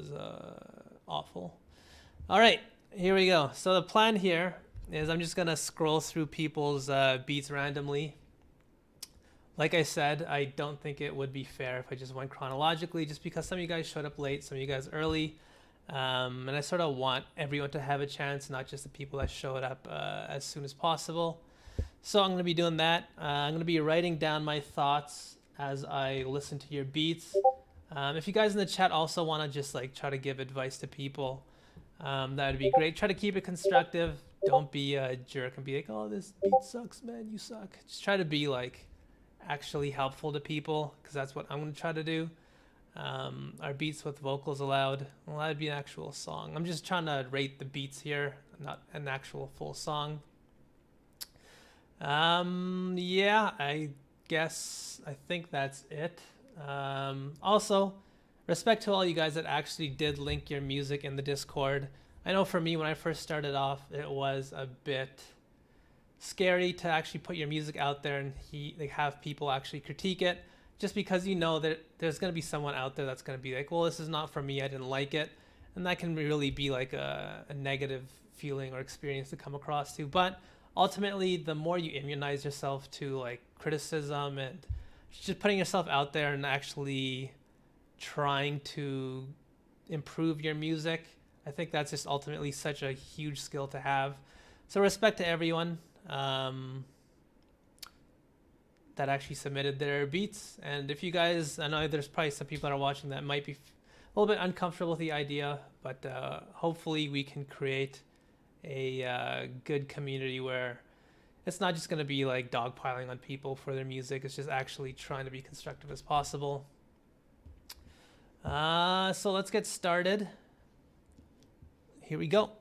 was awful. All right, here we go. So the plan here is I'm just gonna scroll through people's beats randomly. Like I said, I don't think it would be fair if I just went chronologically, just because some of you guys showed up late, some of you guys early, and I sort of want everyone to have a chance, not just the people that showed up as soon as possible. So I'm going to be doing that. I'm going to be writing down my thoughts as I listen to your beats. If you guys in the chat also want to just like try to give advice to people, that would be great. Try to keep it constructive. Don't be a jerk and be like, oh, this beat sucks, man, you suck. Just try to be like actually helpful to people, because that's what I'm going to try to do. Are beats with vocals allowed? Well, that'd be an actual song. I'm just trying to rate the beats here, not an actual full song. Yeah, I think that's it. Also, respect to all you guys that actually did link your music in the Discord. I know for me, when I first started off, it was a bit scary to actually put your music out there and have people actually critique it, just because you know that there's going to be someone out there that's going to be like, well, this is not for me, I didn't like it. And that can really be like a negative feeling or experience to come across to. But ultimately, the more you immunize yourself to like criticism and just putting yourself out there and actually trying to improve your music, I think that's just ultimately such a huge skill to have. So respect to everyone that actually submitted their beats. And if you guys, I know there's probably some people that are watching that might be a little bit uncomfortable with the idea, but hopefully we can create a good community where it's not just going to be like dogpiling on people for their music. It's just actually trying to be constructive as possible. So let's get started. Here we go.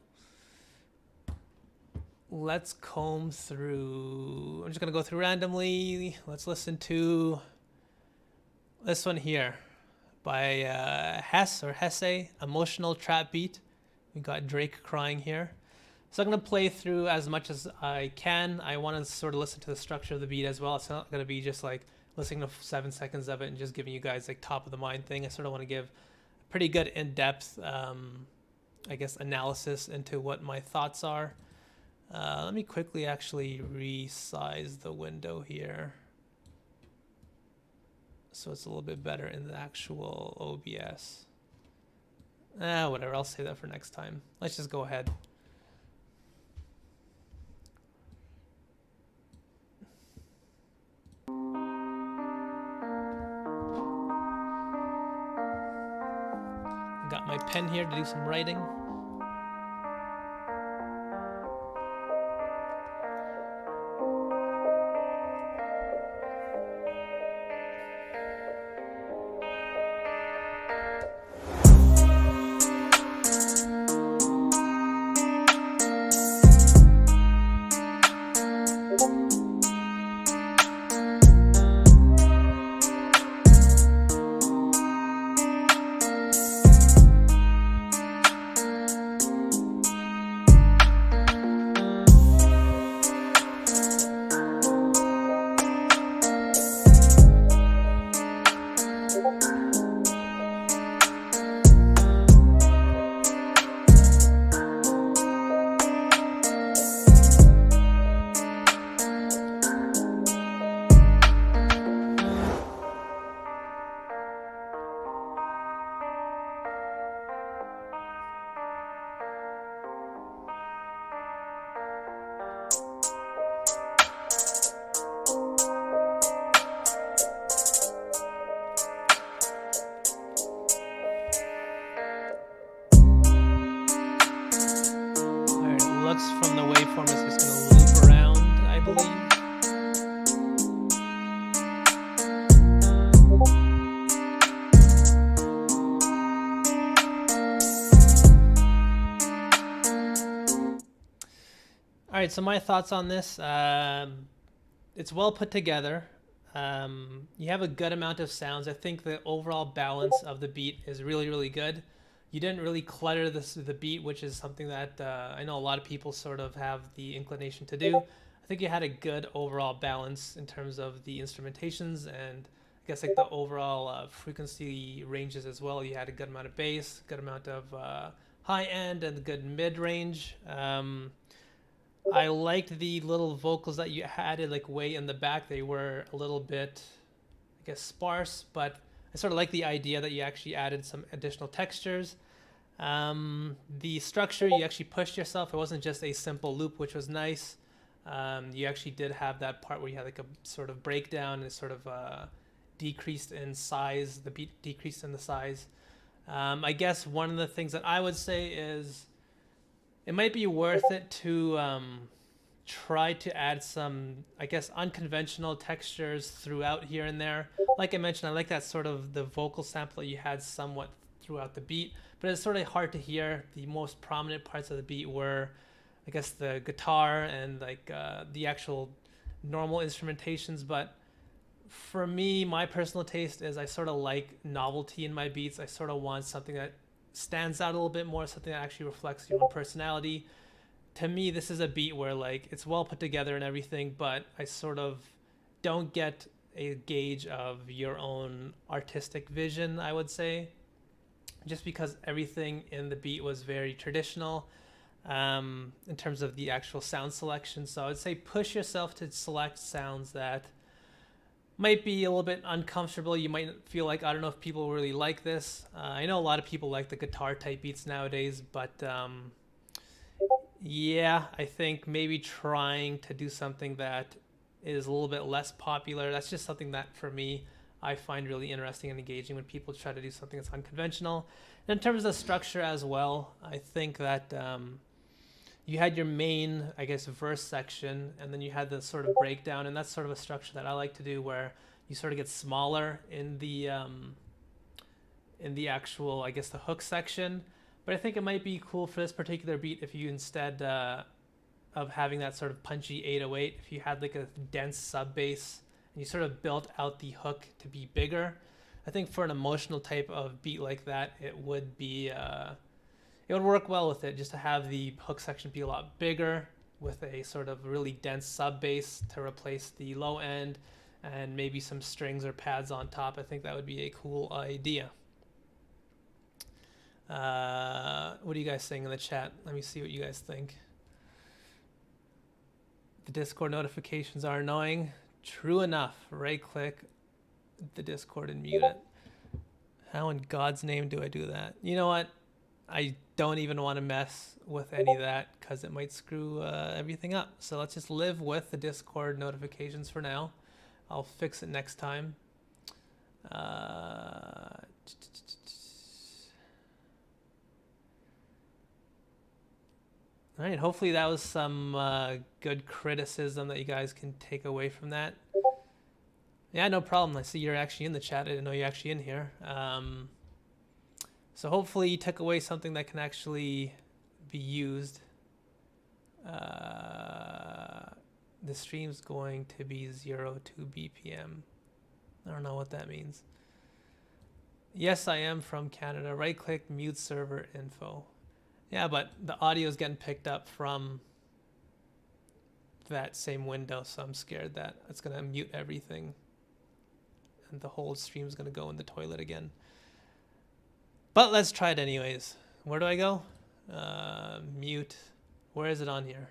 Let's comb through. I'm just going to go through randomly. Let's listen to this one here by Hesse, Emotional Trap Beat. We got Drake crying here. So I'm going to play through as much as I can. I want to sort of listen to the structure of the beat as well. It's not going to be just like listening to 7 seconds of it and just giving you guys like top of the mind thing. I sort of want to give a pretty good in-depth, I guess, analysis into what my thoughts are. Let me quickly actually resize the window here so it's a little bit better in the actual OBS. Whatever, I'll save that for next time. Let's just go ahead. Got my pen here to do some writing. From the waveform, it's just going to loop around, I believe. All right, so my thoughts on this. It's well put together. You have a good amount of sounds. I think the overall balance of the beat is really, really good. You didn't really clutter the beat, which is something that I know a lot of people sort of have the inclination to do. I think you had a good overall balance in terms of the instrumentations and guess like the overall frequency ranges as well. You had a good amount of bass, good amount of high end, and good mid range. I liked the little vocals that you added like way in the back. They were a little bit, I guess, sparse, but I sort of like the idea that you actually added some additional textures. The structure, you actually pushed yourself. It wasn't just a simple loop, which was nice. You actually did have that part where you had like a sort of breakdown and sort of decreased in size, the beat decreased in the size. I guess one of the things that I would say is it might be worth it to try to add some, I guess, unconventional textures throughout here and there. Like I mentioned, I like that sort of the vocal sample that you had somewhat throughout the beat, but it's sort of hard to hear. The most prominent parts of the beat were, I guess, the guitar and like the actual normal instrumentations. But for me, my personal taste is I sort of like novelty in my beats. I sort of want something that stands out a little bit more, something that actually reflects your own personality. To me, this is a beat where like it's well put together and everything, but I sort of don't get a gauge of your own artistic vision, I would say, just because everything in the beat was very traditional in terms of the actual sound selection. So I would say push yourself to select sounds that might be a little bit uncomfortable. You might feel like, I don't know if people really like this. I know a lot of people like the guitar type beats nowadays, but yeah, I think maybe trying to do something that is a little bit less popular. That's just something that for me, I find really interesting and engaging when people try to do something that's unconventional. And in terms of structure as well, I think that you had your main, I guess, verse section, and then you had the sort of breakdown, and that's sort of a structure that I like to do, where you sort of get smaller in the actual, I guess, the hook section. But I think it might be cool for this particular beat if you, instead of having that sort of punchy 808, if you had like a dense sub bass and you sort of built out the hook to be bigger. I think for an emotional type of beat like that, it would be it would work well with it, just to have the hook section be a lot bigger with a sort of really dense sub bass to replace the low end, and maybe some strings or pads on top. I think that would be a cool idea. What are you guys saying in the chat? Let me see what you guys think. The Discord notifications are annoying. True enough. Right click the Discord and mute it. How in God's name do I do that? You know what? I don't even want to mess with any of that because it might screw everything up. So let's just live with the Discord notifications for now. I'll fix it next time. All right, hopefully that was some good criticism that you guys can take away from that. Yeah, no problem. I see you're actually in the chat. I didn't know you're actually in here. So hopefully you took away something that can actually be used. The stream's going to be 02 BPM. I don't know what that means. Yes, I am from Canada. Right click, mute server info. Yeah, but the audio is getting picked up from that same window, so I'm scared that it's going to mute everything and the whole stream's going to go in the toilet again. But let's try it anyways. Where do I go? Mute. Where is it on here?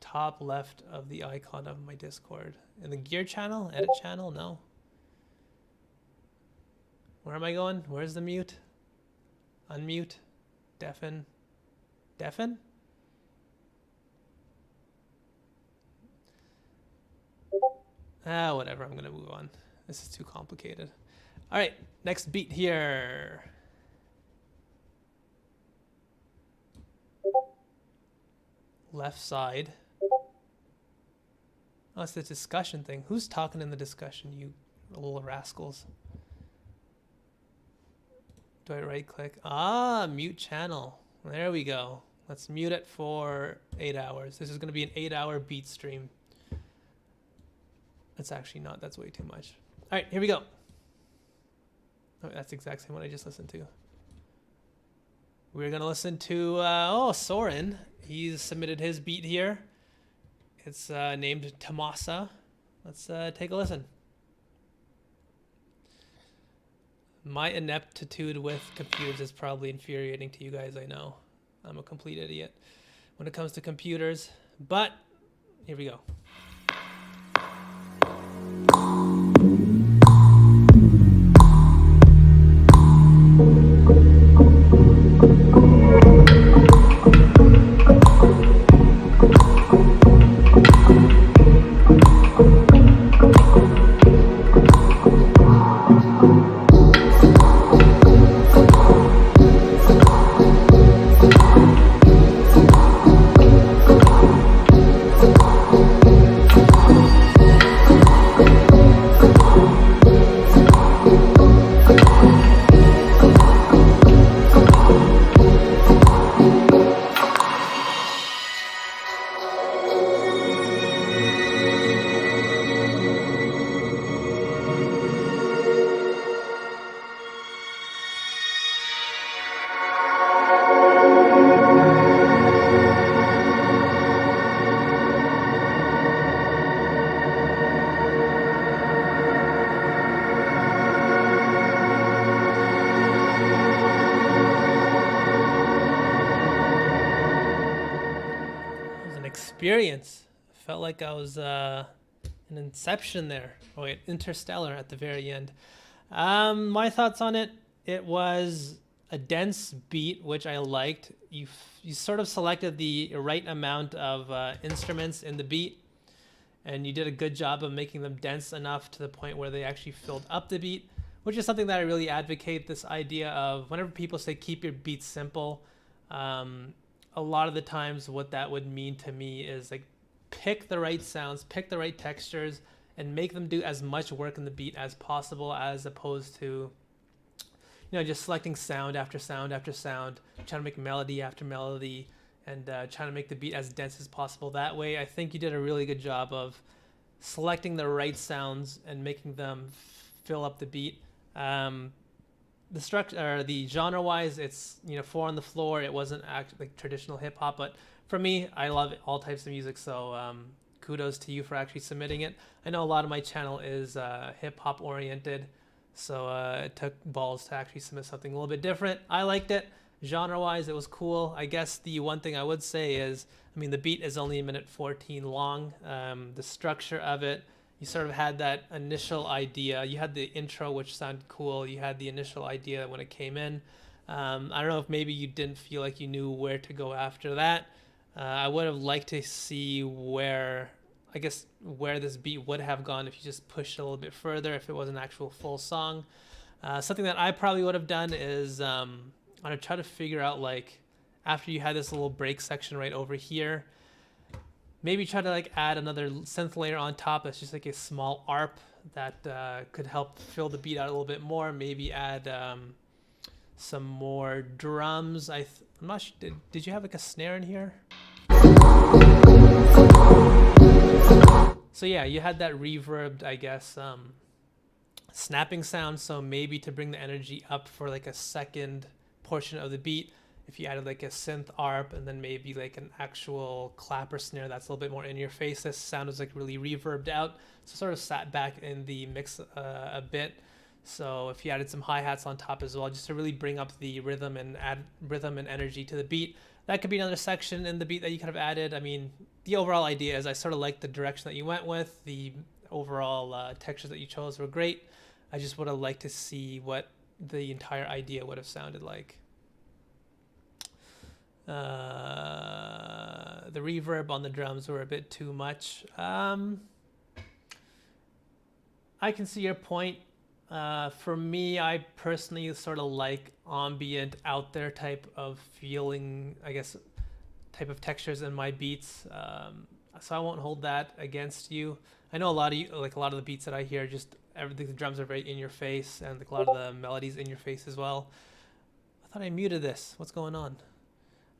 Top left of the icon of my Discord. In the gear channel? Edit channel? No. Where am I going? Where's the mute? Unmute? Deafen? Deafen? Whatever. I'm going to move on. This is too complicated. All right, next beat here. Left side. Oh, it's the discussion thing. Who's talking in the discussion, you little rascals? Do I right click? Mute channel. There we go. Let's mute it for 8 hours. This is going to be an 8-hour beat stream. That's actually not. That's way too much. All right, here we go. Oh, that's the exact same one I just listened to. We're going to listen to, Soren. He's submitted his beat here. It's named Tomasa. Let's take a listen. My ineptitude with computers is probably infuriating to you guys, I know. I'm a complete idiot when it comes to computers, but here we go. Experience. Felt like I was in Inception there. Oh wait, Interstellar at the very end. My thoughts on it. It was a dense beat, which I liked. You sort of selected the right amount of instruments in the beat, and you did a good job of making them dense enough to the point where they actually filled up the beat, which is something that I really advocate. This idea of whenever people say keep your beats simple, a lot of the times what that would mean to me is like pick the right sounds, pick the right textures, and make them do as much work in the beat as possible, as opposed to just selecting sound after sound after sound, trying to make melody after melody, and trying to make the beat as dense as possible. That way I think you did a really good job of selecting the right sounds and making them fill up the beat. The structure, or the genre-wise, it's 4 on the floor. It wasn't like traditional hip-hop, but for me, I love all types of music, so kudos to you for actually submitting it. I know a lot of my channel is hip-hop oriented, so it took balls to actually submit something a little bit different. I liked it. Genre-wise, it was cool. I guess the one thing I would say is, the beat is only 1:14 long. The structure of it, you sort of had that initial idea. You had the intro, which sounded cool. You had the initial idea when it came in. I don't know if maybe you didn't feel like you knew where to go after that. I would have liked to see where this beat would have gone if you just pushed it a little bit further, if it was an actual full song. Something that I probably would have done is I'd try to figure out, like, after you had this little break section right over here, maybe try to add another synth layer on top. That's just like a small ARP that could help fill the beat out a little bit more. Maybe add some more drums. I'm not sure. Did you have like a snare in here? So yeah, you had that reverbed, I guess, snapping sound. So maybe to bring the energy up for like a second portion of the beat, if you added like a synth ARP and then maybe like an actual clap or snare that's a little bit more in your face. This sound was like really reverbed out, so sort of sat back in the mix a bit. So if you added some hi-hats on top as well, just to really bring up the rhythm and add rhythm and energy to the beat, that could be another section in the beat that you could have added. The overall idea is I sort of like the direction that you went with. The overall textures that you chose were great. I just would have liked to see what the entire idea would have sounded like. The reverb on the drums were a bit too much. I can see your point. For me, I personally sort of like ambient, out there type of feeling, I guess, type of textures in my beats. So I won't hold that against you. I know a lot of you, like a lot of the beats that I hear, just everything, the drums are very in your face, and like a lot of the melodies in your face as well. I thought I muted this. What's going on?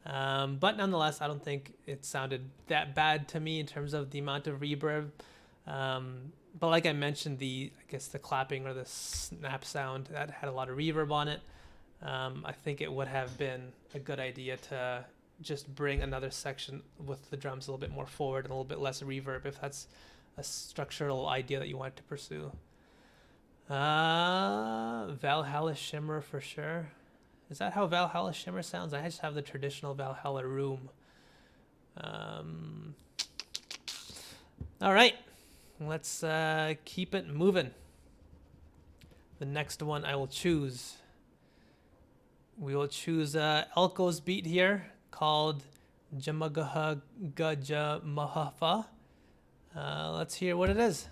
But nonetheless, I don't think it sounded that bad to me in terms of the amount of reverb. But like I mentioned, the clapping or the snap sound, that had a lot of reverb on it. I think it would have been a good idea to just bring another section with the drums a little bit more forward and a little bit less reverb if that's a structural idea that you want to pursue. Valhalla Shimmer for sure. Is that how Valhalla Shimmer sounds? I just have the traditional Valhalla Room. All right, let's keep it moving. The next one I will choose. We will choose Elko's beat here called Jamagaha Gaja Mahafa. Let's hear what it is.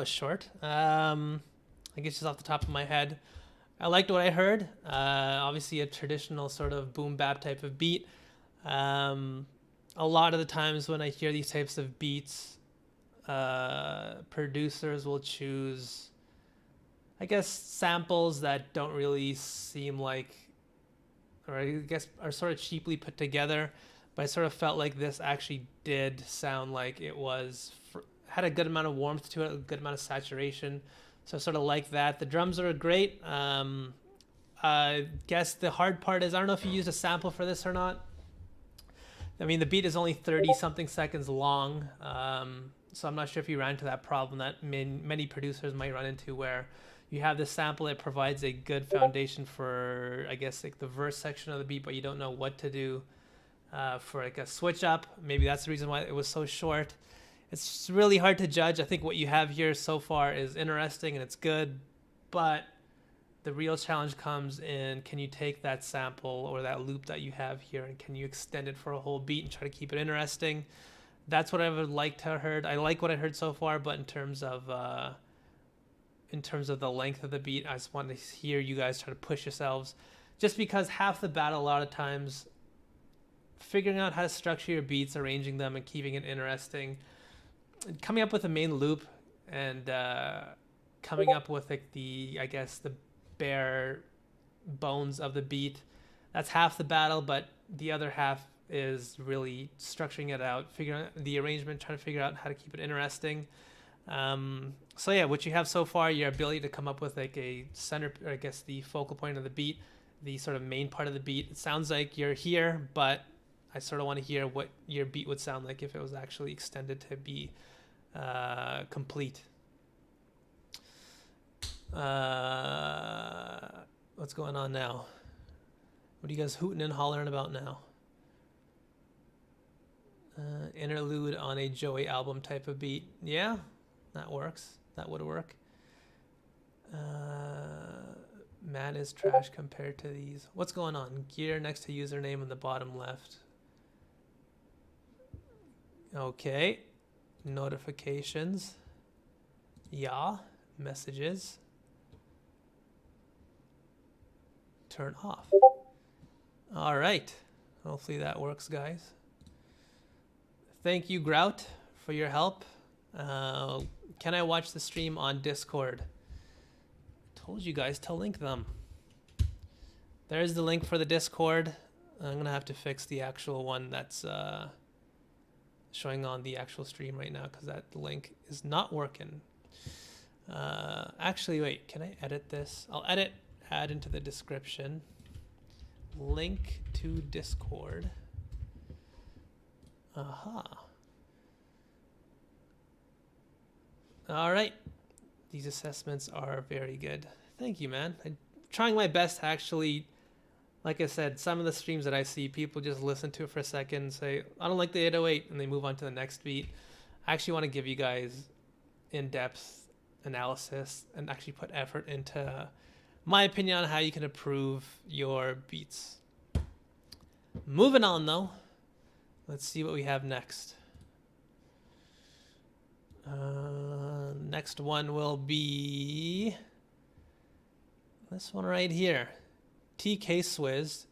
Short. I guess just off the top of my head, I liked what I heard. Obviously a traditional sort of boom bap type of beat. A lot of the times when I hear these types of beats, producers will choose, I guess, samples that don't really seem like, or I guess are sort of cheaply put together, but I sort of felt like this actually did sound like it was had a good amount of warmth to it, a good amount of saturation. So I sort of like that. The drums are great. I guess the hard part is, I don't know if you used a sample for this or not. I mean, the beat is only 30 something seconds long. So I'm not sure if you ran into that problem that many producers might run into, where you have this sample that provides a good foundation for, I guess, like the verse section of the beat, but you don't know what to do for like a switch up. Maybe that's the reason why it was so short. It's really hard to judge. I think what you have here so far is interesting and it's good, but the real challenge comes in, can you take that sample or that loop that you have here and can you extend it for a whole beat and try to keep it interesting? That's what I would like to have heard. I like what I heard so far, but in terms of the length of the beat, I just want to hear you guys try to push yourselves, just because half the battle a lot of times, figuring out how to structure your beats, arranging them and keeping it interesting, coming up with a main loop and coming up with like the, I guess, the bare bones of the beat, that's half the battle, but the other half is really structuring it out, figuring out the arrangement, trying to figure out how to keep it interesting. So yeah, what you have so far, your ability to come up with like a center, or I guess the focal point of the beat, the sort of main part of the beat. It sounds like you're here, but I sort of want to hear what your beat would sound like if it was actually extended to be complete. What's going on now? What are you guys hooting and hollering about now? Interlude on a Joey album type of beat. Yeah, that works. That would work. Man is trash compared to these. What's going on? Gear next to username in the bottom left. Okay. Notifications. Yeah. Messages. Turn off. All right. Hopefully that works, guys. Thank you, Grout, for your help. Can I watch the stream on Discord? I told you guys to link them. There's the link for the Discord. I'm going to have to fix the actual one that's showing on the actual stream right now because that link is not working. Actually, wait, can I edit this? I'll add into the description. Link to Discord. Aha. All right. These assessments are very good. Thank you, man. I'm trying my best to actually, like I said, some of the streams that I see, people just listen to it for a second and say, I don't like the 808, and they move on to the next beat. I actually want to give you guys in-depth analysis and actually put effort into my opinion on how you can improve your beats. Moving on, though. Let's see what we have next. Next one will be This one right here, TK Swizz,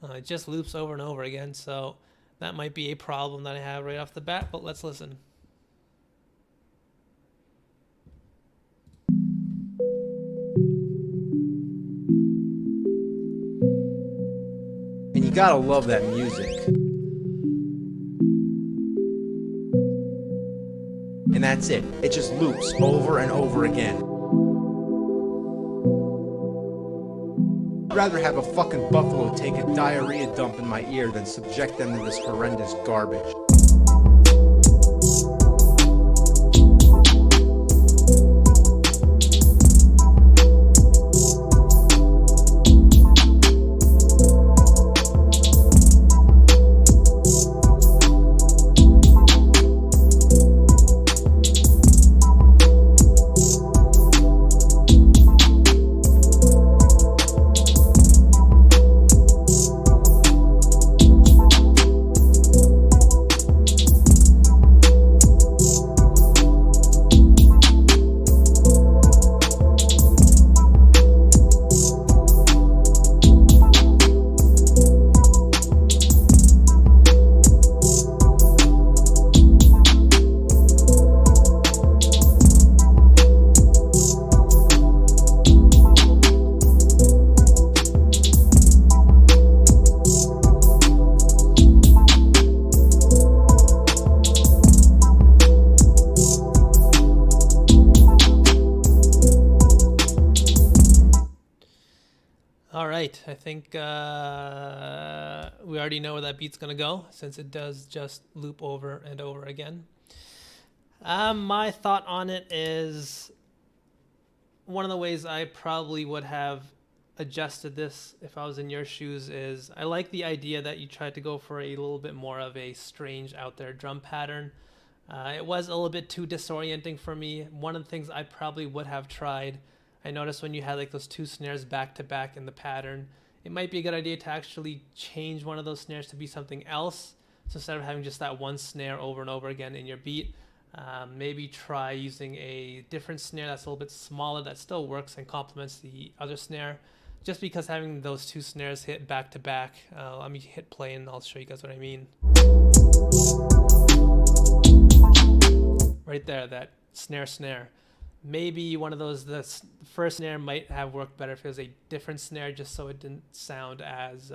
it just loops over and over again, so that might be a problem that I have right off the bat, but let's listen. And you gotta love that music. And that's it. It just loops over and over again. I'd rather have a fucking buffalo take a diarrhea dump in my ear than subject them to this horrendous garbage. All right, I think we already know where that beat's gonna go since it does just loop over and over again. My thought on it is one of the ways I probably would have adjusted this if I was in your shoes is I like the idea that you tried to go for a little bit more of a strange out there drum pattern. It was a little bit too disorienting for me. One of the things I probably would have tried, I noticed when you had like those two snares back to back in the pattern, it might be a good idea to actually change one of those snares to be something else. So instead of having just that one snare over and over again in your beat, maybe try using a different snare that's a little bit smaller that still works and complements the other snare. Just because having those two snares hit back to back, let me hit play and I'll show you guys what I mean. Right there, that snare. Maybe one of those, the first snare might have worked better if it was a different snare, just so it didn't sound as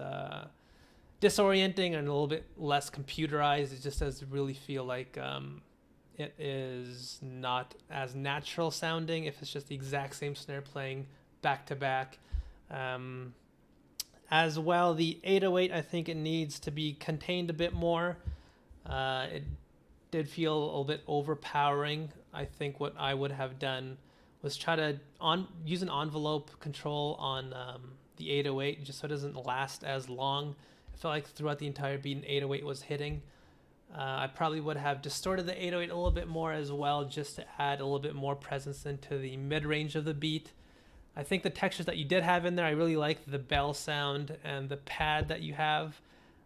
disorienting and a little bit less computerized. It just does really feel like it is not as natural sounding if it's just the exact same snare playing back to back. As well, the 808, I think it needs to be contained a bit more. It did feel a little bit overpowering. I think what I would have done was try to use an envelope control on the 808 just so it doesn't last as long. I felt like throughout the entire beat an 808 was hitting. I probably would have distorted the 808 a little bit more as well just to add a little bit more presence into the mid-range of the beat. I think the textures that you did have in there, I really like the bell sound and the pad that you have.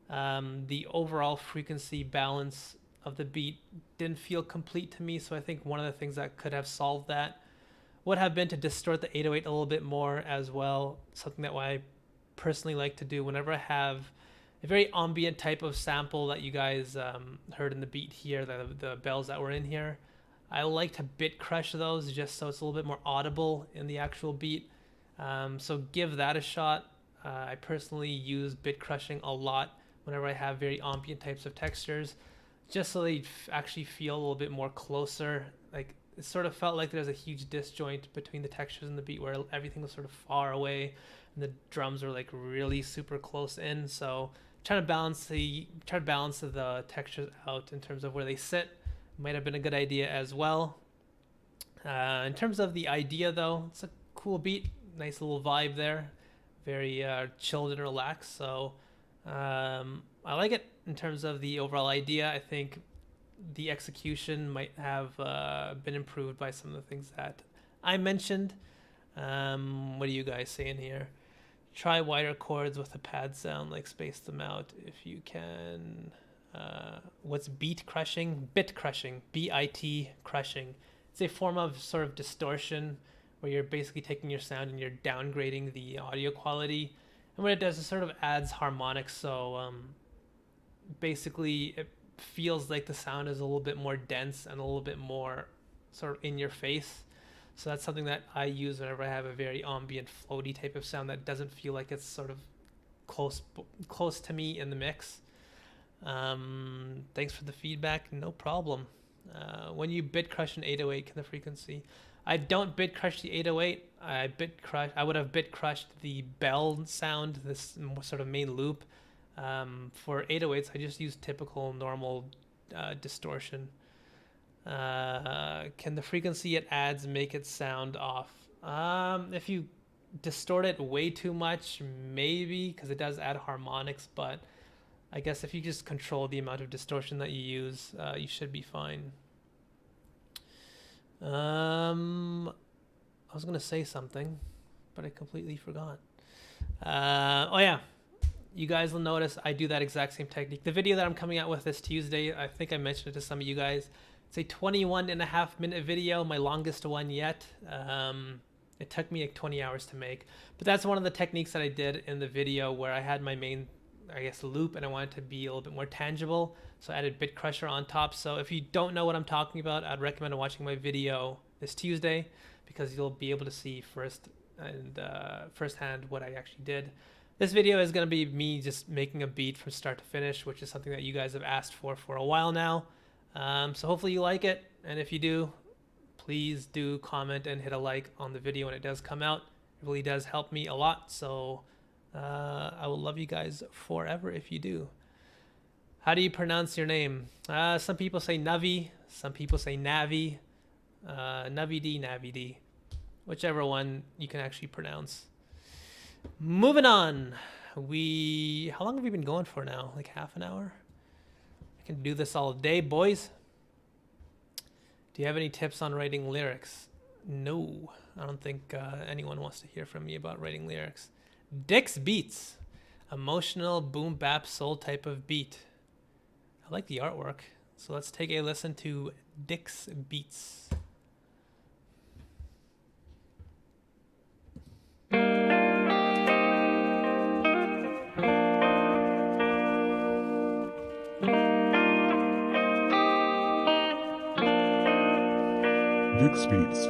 The overall frequency balance of the beat didn't feel complete to me, so I think one of the things that could have solved that would have been to distort the 808 a little bit more as well. Something that I personally like to do whenever I have a very ambient type of sample that you guys heard in the beat here, the bells that were in here. I like to bit crush those just so it's a little bit more audible in the actual beat. So give that a shot. I personally use bit crushing a lot whenever I have very ambient types of textures, just so they actually feel a little bit more closer. Like it sort of felt like there's a huge disjoint between the textures and the beat where everything was sort of far away and the drums were like really super close in. So try to balance the textures out in terms of where they sit. Might have been a good idea as well. In terms of the idea though, it's a cool beat, nice little vibe there, very chilled and relaxed. So I like it in terms of the overall idea. I think the execution might have been improved by some of the things that I mentioned. What are you guys saying here? Try wider chords with a pad sound, like space them out if you can. What's beat crushing? Bit crushing, B-I-T crushing. It's a form of sort of distortion where you're basically taking your sound and you're downgrading the audio quality. And what it does is sort of adds harmonics, so basically it feels like the sound is a little bit more dense and a little bit more sort of in your face. So that's something that I use whenever I have a very ambient, floaty type of sound that doesn't feel like it's sort of close to me in the mix. Thanks for the feedback. No problem. When you bit crush an 808, can the frequency? I don't bit crush the 808. I would have bit crushed the bell sound, this sort of main loop. For 808s, I just use typical normal distortion. Can the frequency it adds make it sound off? If you distort it way too much, maybe, because it does add harmonics, but I guess if you just control the amount of distortion that you use, you should be fine. I was gonna say something, but I completely forgot. Oh yeah, you guys will notice I do that exact same technique. The video that I'm coming out with this Tuesday, I think I mentioned it to some of you guys. It's a 21.5-minute video, my longest one yet. It took me like 20 hours to make, but that's one of the techniques that I did in the video where I had my main, I guess, loop, and I wanted to be a little bit more tangible, so I added Bit Crusher on top. So if you don't know what I'm talking about, I'd recommend watching my video this Tuesday, because you'll be able to see firsthand what I actually did. This video is going to be me just making a beat from start to finish, which is something that you guys have asked for a while now. So hopefully you like it, and if you do, please do comment and hit a like on the video when it does come out. It really does help me a lot, so I will love you guys forever if you do. How do you pronounce your name? Some people say Navi, some people say Navi, Navi-D, Navi-D, whichever one you can actually pronounce. Moving on. How long have we been going for now? Like half an hour? I can do this all day, boys. Do you have any tips on writing lyrics? No, I don't think anyone wants to hear from me about writing lyrics. Dick's Beats, emotional boom bap soul type of beat. I like the artwork, so let's take a listen to Dick's Beats. Dick's Beats.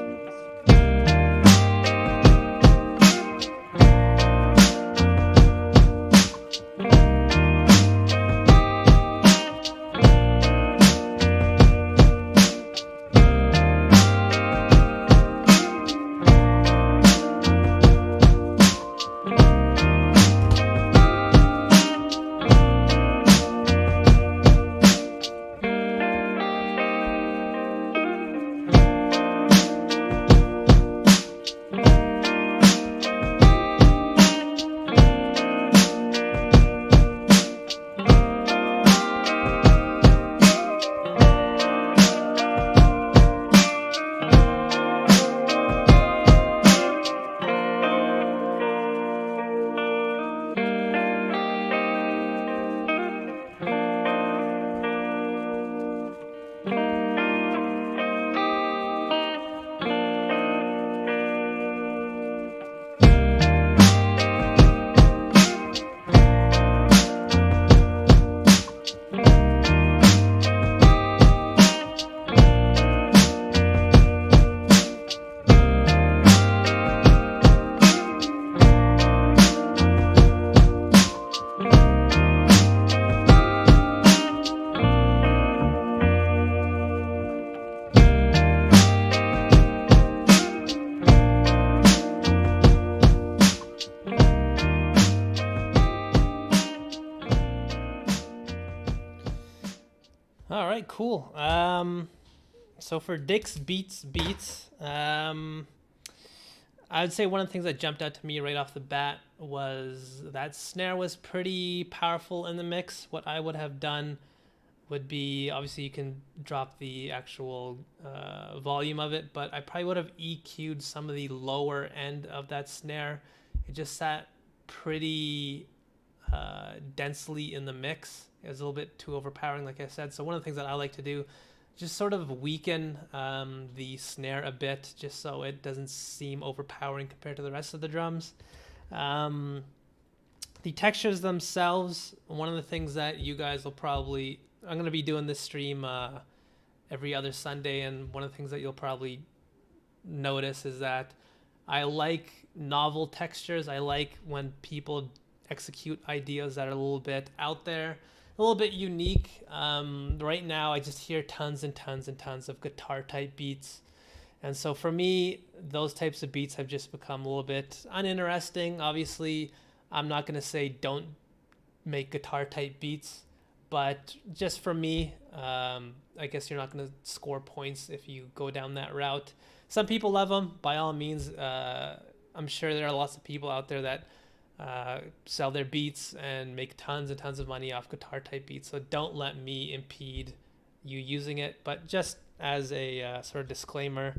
All right, cool. So for Dick's Beats, I would say one of the things that jumped out to me right off the bat was that snare was pretty powerful in the mix. What I would have done would be, obviously you can drop the actual volume of it, but I probably would have EQ'd some of the lower end of that snare. It just sat pretty densely in the mix. It was a little bit too overpowering, like I said. So one of the things that I like to do just sort of weaken the snare a bit, just so it doesn't seem overpowering compared to the rest of the drums. The textures themselves, one of the things that you guys will probably, I'm going to be doing this stream every other Sunday, and one of the things that you'll probably notice is that I like novel textures. I like when people execute ideas that are a little bit out there, a little bit unique. Right now, I just hear tons and tons and tons of guitar type beats. And so for me, those types of beats have just become a little bit uninteresting. Obviously, I'm not going to say don't make guitar type beats, but just for me, I guess you're not going to score points if you go down that route. Some people love them. By all means, I'm sure there are lots of people out there that sell their beats and make tons and tons of money off guitar type beats. So don't let me impede you using it. But just as a sort of disclaimer,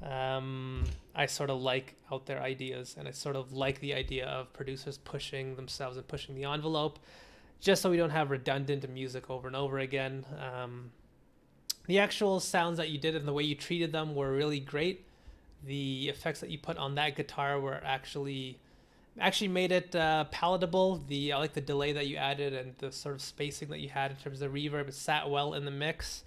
I sort of like out there ideas, and I sort of like the idea of producers pushing themselves and pushing the envelope, just so we don't have redundant music over and over again. The actual sounds that you did and the way you treated them were really great. The effects that you put on that guitar were actually made it palatable. I like the delay that you added and the sort of spacing that you had in terms of reverb. It sat well in the mix.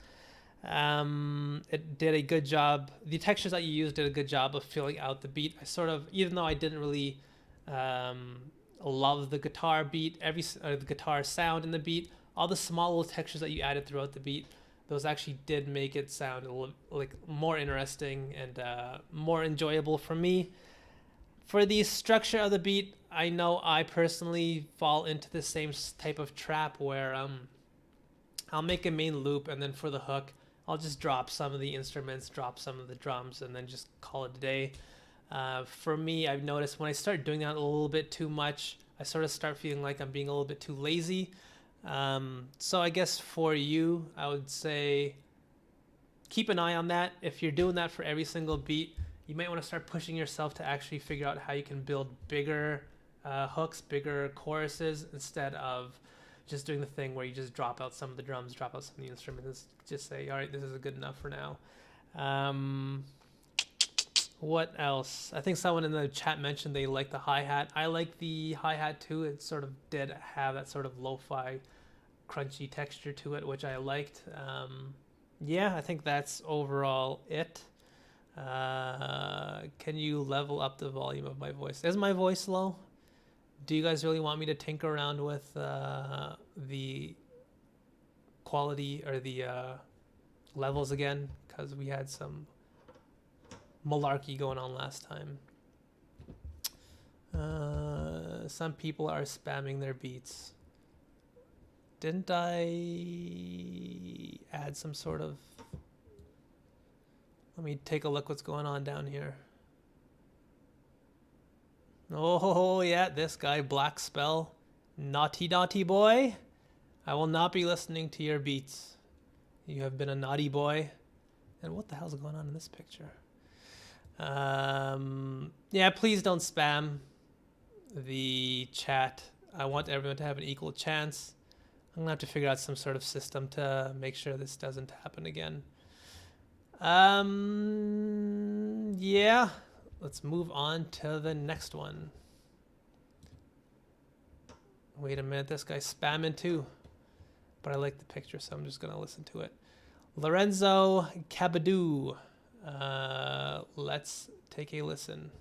It did a good job. The textures that you used did a good job of filling out the beat. I sort of, even though I didn't really love the guitar beat, the guitar sound in the beat, all the small little textures that you added throughout the beat, those actually did make it sound a little, like, more interesting and more enjoyable for me. For the structure of the beat, I know I personally fall into the same type of trap where I'll make a main loop, and then for the hook, I'll just drop some of the instruments, drop some of the drums, and then just call it a day. For me, I've noticed when I start doing that a little bit too much, I sort of start feeling like I'm being a little bit too lazy. So I guess for you, I would say keep an eye on that. If you're doing that for every single beat, you might want to start pushing yourself to actually figure out how you can build bigger hooks, bigger choruses, instead of just doing the thing where you just drop out some of the drums, drop out some of the instruments, just say, all right, this is good enough for now. What else? I think someone in the chat mentioned they like the hi-hat. I like the hi-hat too. It sort of did have that sort of lo-fi crunchy texture to it, which I liked. Yeah, I think that's overall it. Can you level up the volume of my voice? Is my voice low? Do you guys really want me to tinker around with the quality or the levels again? Because we had some malarkey going on last time. Some people are spamming their beats. Didn't I add some sort of... Let me take a look what's going on down here. Oh, yeah, this guy, Black Spell. Naughty, naughty boy. I will not be listening to your beats. You have been a naughty boy. And what the hell's going on in this picture? Yeah, please don't spam the chat. I want everyone to have an equal chance. I'm gonna have to figure out some sort of system to make sure this doesn't happen again. Yeah, let's move on to the next one. Wait a minute, this guy's spamming too. But I like the picture, so I'm just gonna listen to it. Lorenzo Cabadoo. Let's take a listen.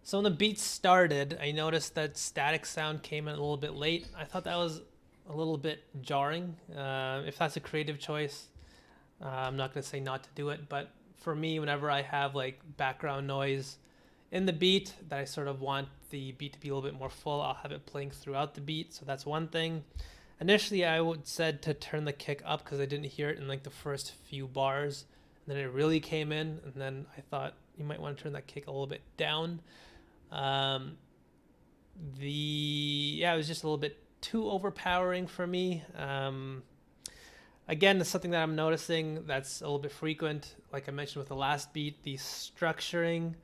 So when the beat started, I noticed that static sound came in a little bit late. I thought that was a little bit jarring. If that's a creative choice, I'm not going to say not to do it. But for me, whenever I have like background noise in the beat that I sort of want the beat to be a little bit more full, I'll have it playing throughout the beat. So that's one thing. Initially, I would said to turn the kick up because I didn't hear it in like the first few bars. And then it really came in, and then I thought you might want to turn that kick a little bit down. It was just a little bit too overpowering for me. Again, it's something that I'm noticing that's a little bit frequent. Like I mentioned with the last beat, the structuring.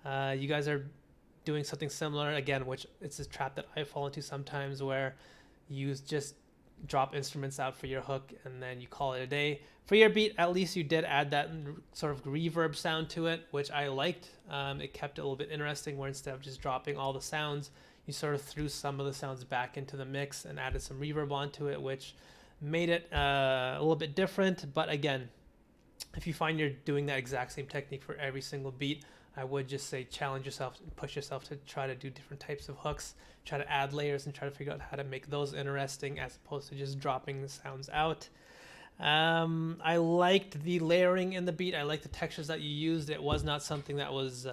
You guys are doing something similar again, which it's a trap that I fall into sometimes, where you just drop instruments out for your hook and then you call it a day. For your beat, at least you did add that sort of reverb sound to it, which I liked. It kept it a little bit interesting, where instead of just dropping all the sounds, you sort of threw some of the sounds back into the mix and added some reverb onto it, which made it a little bit different. But again, if you find you're doing that exact same technique for every single beat, I would just say challenge yourself and push yourself to try to do different types of hooks, try to add layers and try to figure out how to make those interesting as opposed to just dropping the sounds out. I liked the layering in the beat. I liked the textures that you used. It was not something that was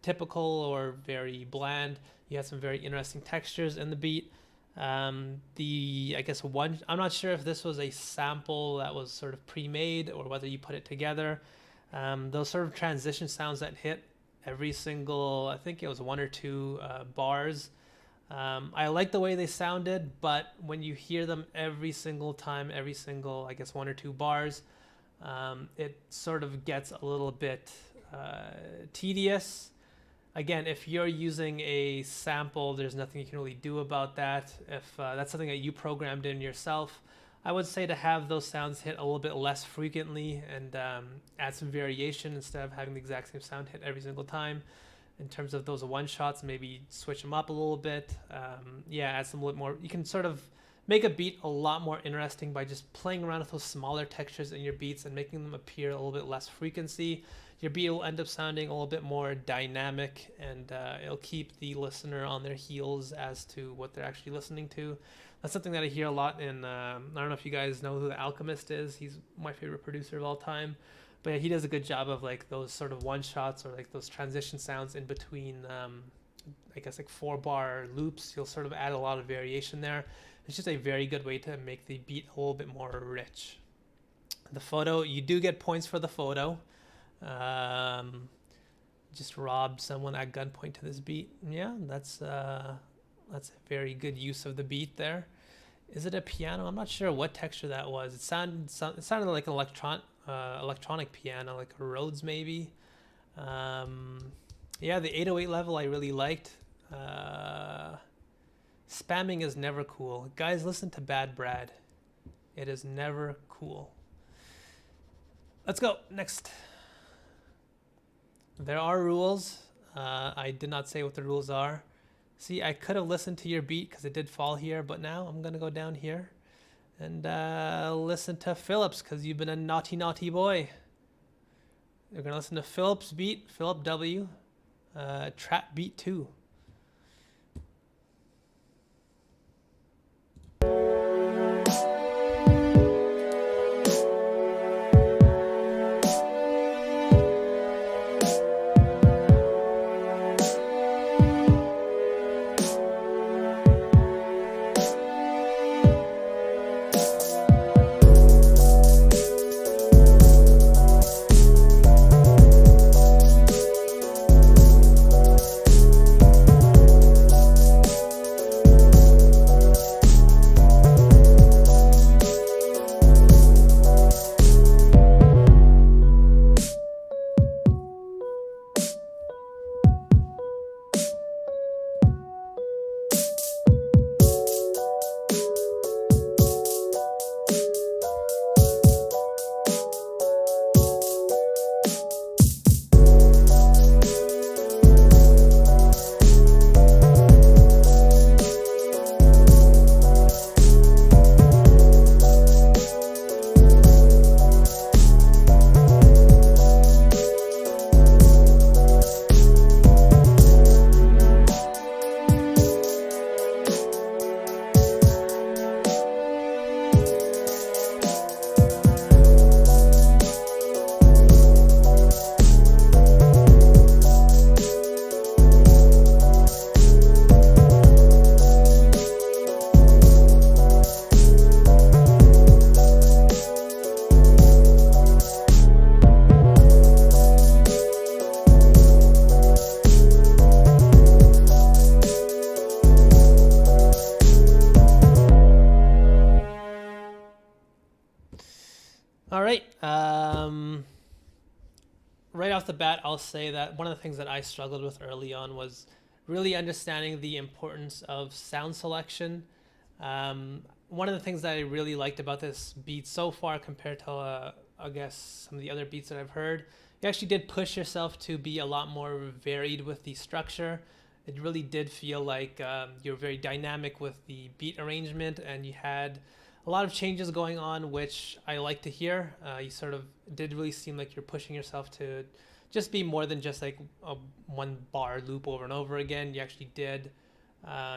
typical or very bland. You had some very interesting textures in the beat. I'm not sure if this was a sample that was sort of pre-made or whether you put it together. Those sort of transition sounds that hit every single, I think it was 1 or 2 bars. I like the way they sounded, but when you hear them every single time, every single, I guess 1 or 2 bars, it sort of gets a little bit tedious. Again, if you're using a sample, there's nothing you can really do about that. If that's something that you programmed in yourself, I would say to have those sounds hit a little bit less frequently and add some variation instead of having the exact same sound hit every single time. In terms of those one shots, maybe switch them up a little bit. Add some little more. You can sort of make a beat a lot more interesting by just playing around with those smaller textures in your beats and making them appear a little bit less frequency. Your beat will end up sounding a little bit more dynamic, and it'll keep the listener on their heels as to what they're actually listening to. That's something that I hear a lot in, I don't know if you guys know who The Alchemist is. He's my favorite producer of all time. But yeah, he does a good job of like those sort of one shots or like those transition sounds in between, I guess like 4-bar loops. You'll sort of add a lot of variation there. It's just a very good way to make the beat a little bit more rich. The photo, you do get points for the photo. Just robbed someone at gunpoint to this beat. Yeah, that's a very good use of the beat there. Is it a piano? I'm not sure what texture that was. It sounded like an electronic piano, like a Rhodes maybe. The 808 level I really liked. Spamming is never cool. Guys, listen to Bad Brad. It is never cool. Let's go. Next. There are rules. I did not say what the rules are. See, I could have listened to your beat because it did fall here, but now I'm going to go down here and listen to Phillips because you've been a naughty, naughty boy. You're going to listen to Phillips beat, Philip W, Trap Beat 2. All right. Right off the bat, I'll say that one of the things that I struggled with early on was really understanding the importance of sound selection. One of the things that I really liked about this beat so far compared to, I guess, some of the other beats that I've heard, you actually did push yourself to be a lot more varied with the structure. It really did feel like you're very dynamic with the beat arrangement, and you had a lot of changes going on, which I like to hear. You sort of did really seem like you're pushing yourself to just be more than just like a one bar loop over and over again. You actually did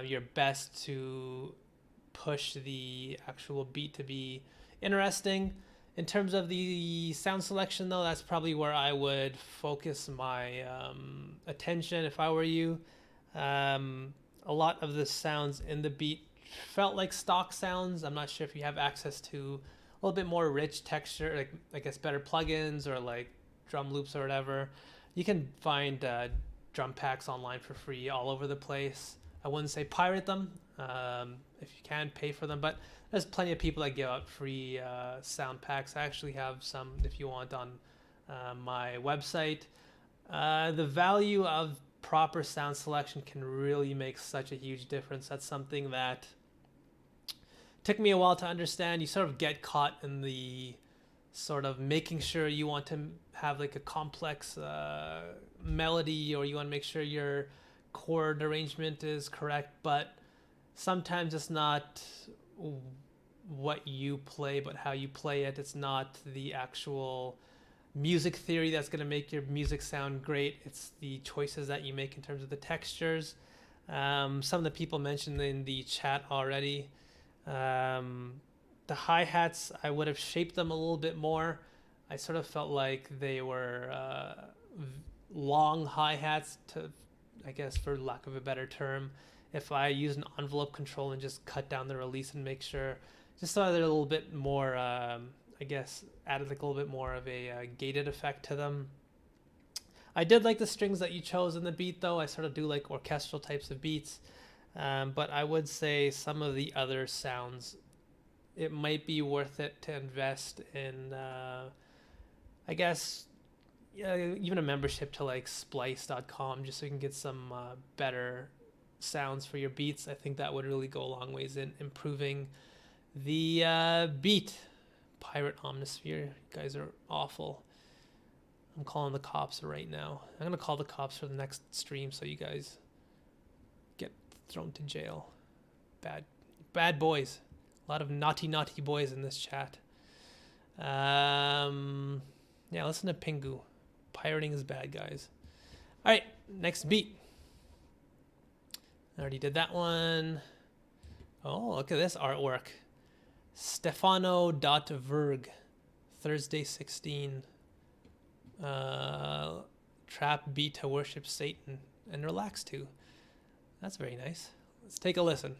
your best to push the actual beat to be interesting. In terms of the sound selection, though, that's probably where I would focus my attention if I were you. A lot of the sounds in the beat felt like stock sounds. I'm not sure if you have access to a little bit more rich texture, like I guess better plugins or like drum loops or whatever. You can find drum packs online for free all over the place. I wouldn't say pirate them. If you can, pay for them, but there's plenty of people that give out free sound packs. I actually have some if you want on my website. The value of proper sound selection can really make such a huge difference. That's something that took me a while to understand. You sort of get caught in the sort of making sure you want to have like a complex melody, or you want to make sure your chord arrangement is correct, but sometimes it's not what you play, but how you play it. It's not the actual music theory that's going to make your music sound great. It's the choices that you make in terms of the textures. Some of the people mentioned in the chat already. The hi-hats, I would have shaped them a little bit more. I sort of felt like they were long hi-hats, to, I guess, for lack of a better term. If I use an envelope control and just cut down the release and make sure, just so they're a little bit more, I guess, added like a little bit more of a gated effect to them. I did like the strings that you chose in the beat, though. I sort of do like orchestral types of beats. But I would say some of the other sounds, it might be worth it to invest in, I guess, even a membership to like splice.com, just so you can get some better sounds for your beats. I think that would really go a long ways in improving the beat. Pirate Omnisphere, you guys are awful. I'm calling the cops right now. I'm gonna call the cops for the next stream so you guys get thrown to jail. Bad boys. A lot of naughty boys in this chat. Yeah, listen to Pingu. Pirating is bad, guys. All right, next beat. I already did that one. Oh, look at this artwork. Stefano.Verg, Thursday 16. Trap beat to worship Satan and relax to. That's very nice. Let's take a listen.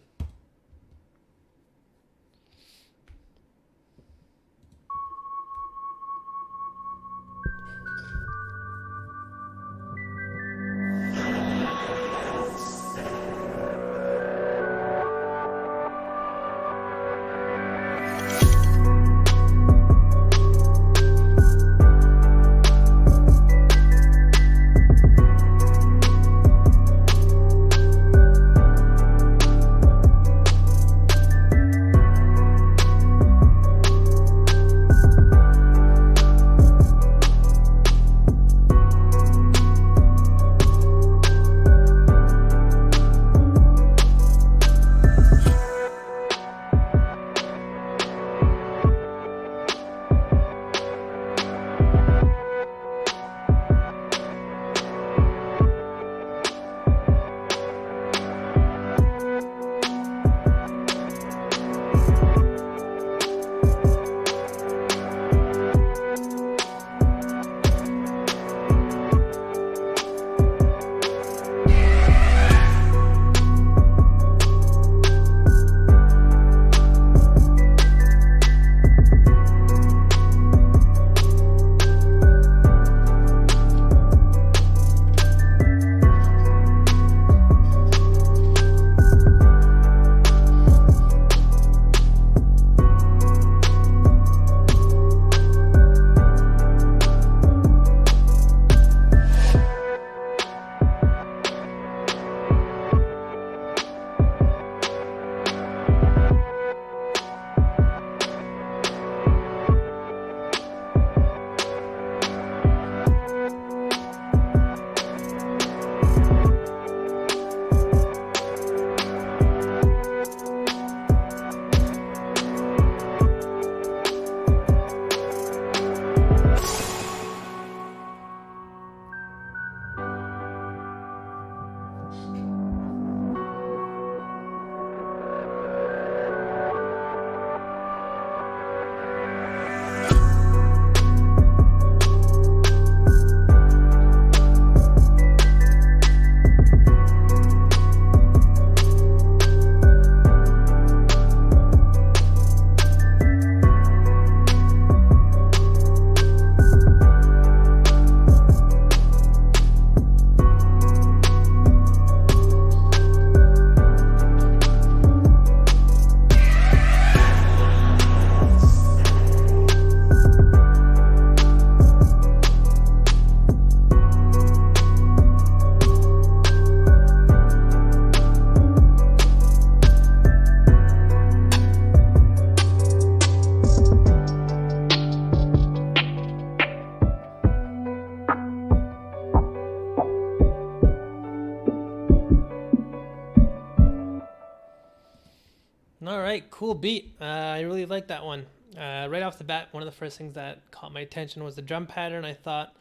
Cool beat. I really like that one. Right off the bat, one of the first things that caught my attention was the drum pattern. I thought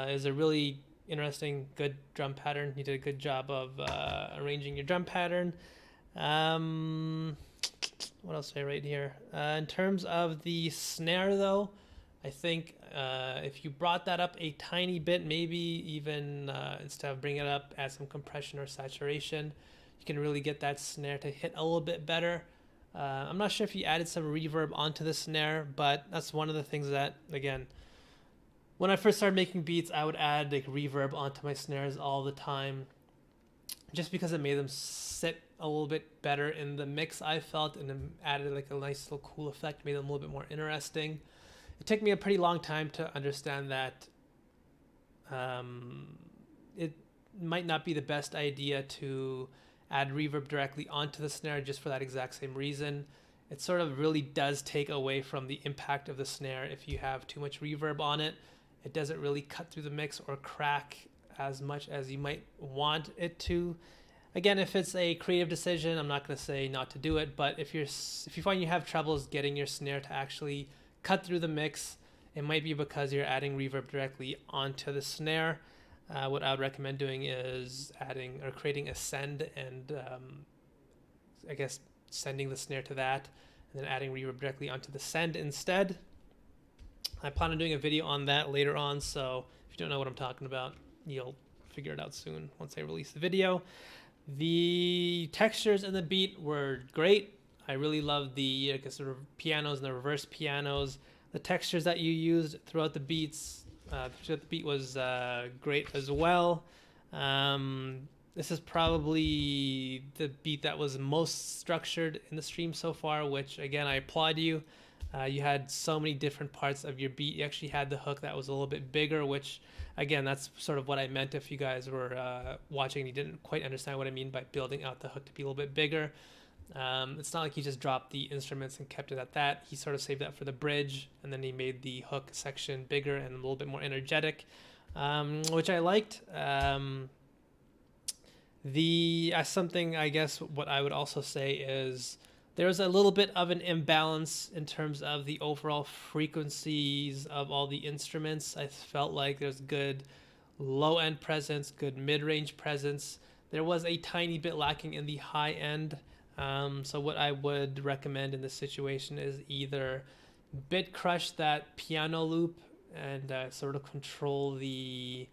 is a really interesting, good drum pattern. You did a good job of arranging your drum pattern. What else did I write here? In terms of the snare, though, I think if you brought that up a tiny bit, maybe even instead of bringing it up, add some compression or saturation, you can really get that snare to hit a little bit better. I'm not sure if you added some reverb onto the snare, but that's one of the things that, again, when I first started making beats, I would add like reverb onto my snares all the time, just because it made them sit a little bit better in the mix, I felt, and then added like a nice little cool effect, made them a little bit more interesting. It took me a pretty long time to understand that it might not be the best idea to add reverb directly onto the snare just for that exact same reason. It sort of really does take away from the impact of the snare if you have too much reverb on it. It doesn't really cut through the mix or crack as much as you might want it to. Again, if it's a creative decision, I'm not going to say not to do it, but if you find you have troubles getting your snare to actually cut through the mix, it might be because you're adding reverb directly onto the snare. What I would recommend doing is adding or creating a send and I guess sending the snare to that and then adding reverb directly onto the send instead. I plan on doing a video on that later on, so if you don't know what I'm talking about, you'll figure it out soon once I release the video. The textures in the beat were great. I really loved the sort of pianos and the reverse pianos. The textures that you used throughout the beats, the beat was great as well. This is probably the beat that was most structured in the stream so far, which again, I applaud you. You had so many different parts of your beat. You actually had the hook that was a little bit bigger, which again, that's sort of what I meant if you guys were watching and you didn't quite understand what I mean by building out the hook to be a little bit bigger. It's not like he just dropped the instruments and kept it at that. He sort of saved that for the bridge, and then he made the hook section bigger and a little bit more energetic, which I liked. Something, I guess, what I would also say is there's a little bit of an imbalance in terms of the overall frequencies of all the instruments. I felt like there's good low-end presence, good mid-range presence. There was a tiny bit lacking in the high end. So what I would recommend in this situation is either bit crush that piano loop and sort of control the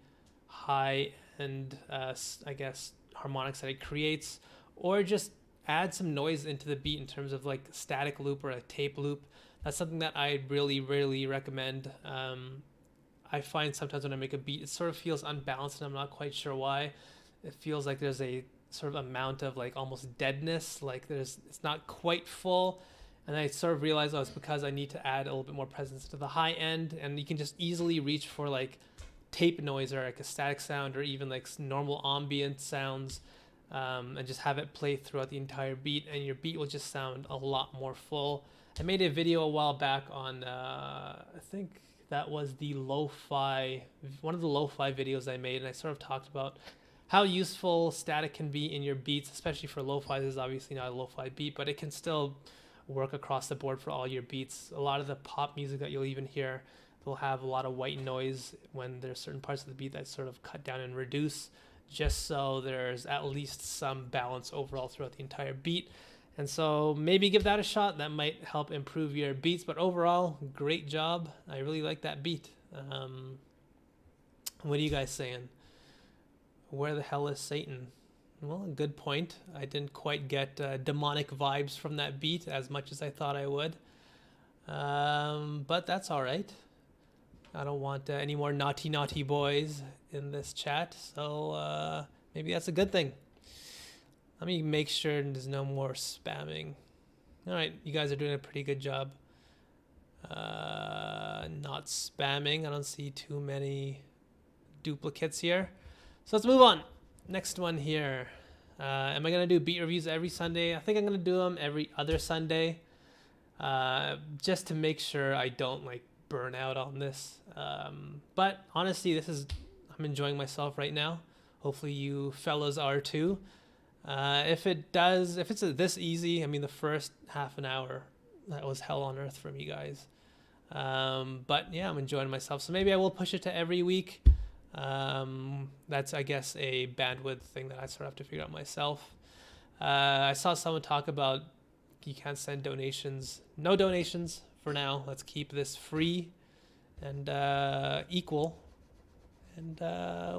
high end, I guess, harmonics that it creates, or just add some noise into the beat in terms of like static loop or a tape loop. That's something that I really, really recommend. I find sometimes when I make a beat, it sort of feels unbalanced and I'm not quite sure why. It feels like there's a sort of amount of like almost deadness, like it's not quite full. And I sort of realized, it's because I need to add a little bit more presence to the high end, and you can just easily reach for like tape noise or like a static sound or even like normal ambient sounds, and just have it play throughout the entire beat, and your beat will just sound a lot more full. I made a video a while back on I think that was the lo-fi, one of the lo-fi videos I made, and I sort of talked about how useful static can be in your beats, especially for lo-fi. This is obviously not a lo-fi beat, but it can still work across the board for all your beats. A lot of the pop music that you'll even hear, they'll have a lot of white noise when there's certain parts of the beat that sort of cut down and reduce, just so there's at least some balance overall throughout the entire beat. And so maybe give that a shot. That might help improve your beats, but overall, great job. I really like that beat. What are you guys saying? Where the hell is Satan? Well, a good point. I didn't quite get demonic vibes from that beat as much as I thought I would. But that's all right. I don't want any more naughty boys in this chat, so maybe that's a good thing. Let me make sure there's no more spamming. All right, you guys are doing a pretty good job. Not spamming. I don't see too many duplicates here. So let's move on. Next one here. Am I going to do beat reviews every Sunday? I think I'm going to do them every other Sunday, just to make sure I don't like burn out on this. But honestly, I'm enjoying myself right now. Hopefully you fellas are too. If it's this easy, I mean, the first half an hour, that was hell on earth from you guys. But yeah, I'm enjoying myself. So maybe I will push it to every week. That's, I guess, a bandwidth thing that I sort of have to figure out myself. I saw someone talk about you can't send donations. No donations for now. Let's keep this free and equal. And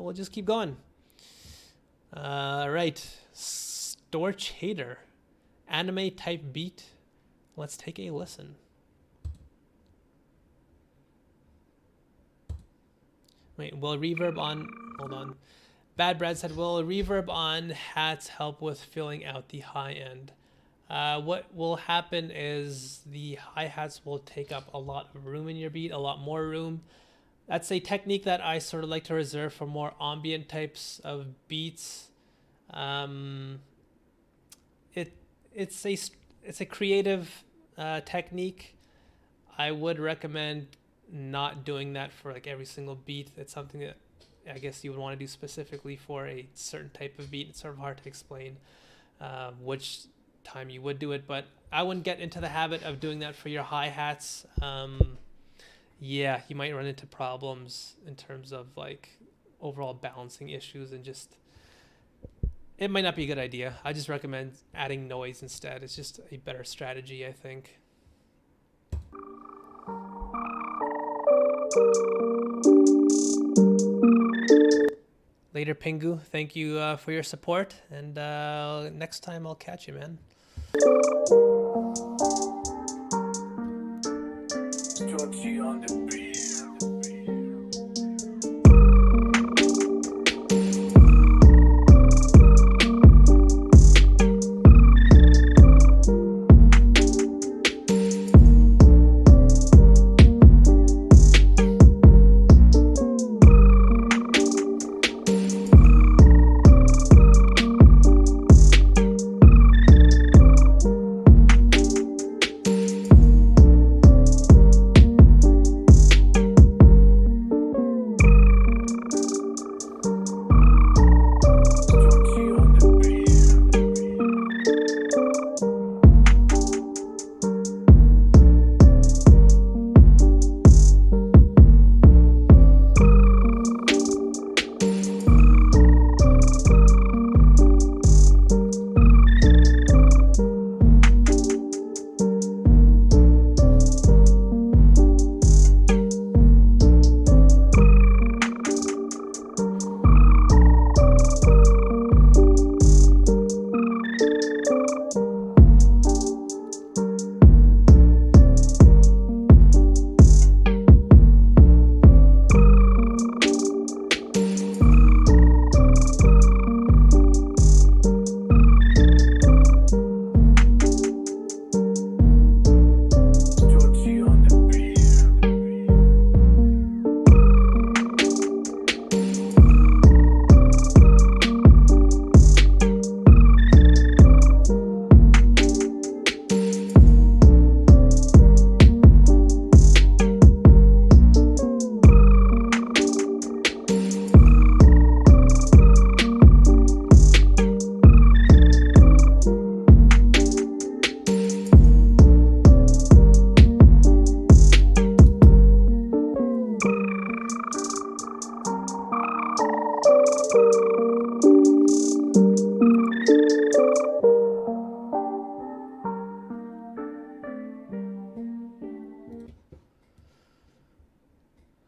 we'll just keep going. Right. Storch Hater. Anime type beat. Let's take a listen. Wait, will reverb on... Hold on. Bad Brad said, will reverb on hats help with filling out the high end? What will happen is the hi-hats will take up a lot of room in your beat, a lot more room. That's a technique that I sort of like to reserve for more ambient types of beats. It's a creative technique. I would recommend not doing that for like every single beat. It's something that I guess you would want to do specifically for a certain type of beat. It's sort of hard to explain which time you would do it, but I wouldn't get into the habit of doing that for your hi-hats. Yeah, you might run into problems in terms of like overall balancing issues, and just it might not be a good idea. I just recommend adding noise instead. It's just a better strategy, I think. Later, Pingu. Thank you for your support, and next time I'll catch you, man.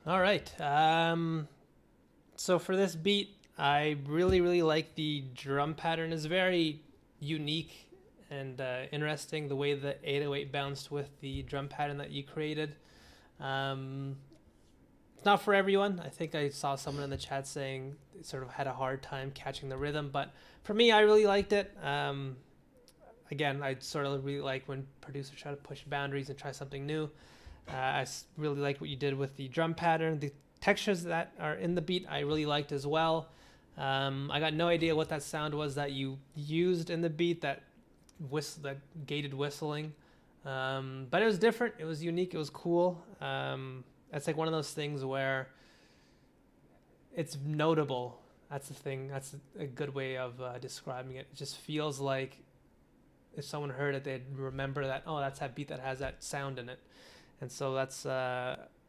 All right. So for this beat, I really like the drum pattern. It's very unique and interesting, the way the 808 bounced with the drum pattern that you created. It's not for everyone. I think I saw someone in the chat saying they sort of had a hard time catching the rhythm, but for me, I really liked it. Again, I sort of really like when producers try to push boundaries and try something new. I really like what you did with the drum pattern. The textures that are in the beat I really liked as well. I got no idea what that sound was that you used in the beat, that gated whistling. But it was different. It was unique. It was cool. It's like one of those things where it's notable. That's the thing. That's a good way of describing it. It just feels like if someone heard it, they'd remember that, oh, that's that beat that has that sound in it. And so that's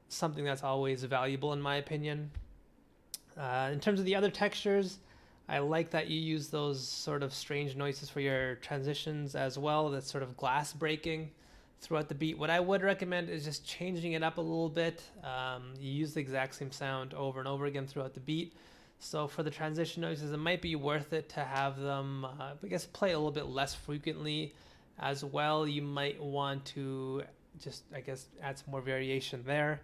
something that's always valuable in my opinion. In terms of the other textures, I like that you use those sort of strange noises for your transitions as well. That's sort of glass breaking throughout the beat. What I would recommend is just changing it up a little bit. You use the exact same sound over and over again throughout the beat. So for the transition noises, it might be worth it to have them, I guess, play a little bit less frequently as well. You might want to just, I guess, add some more variation there.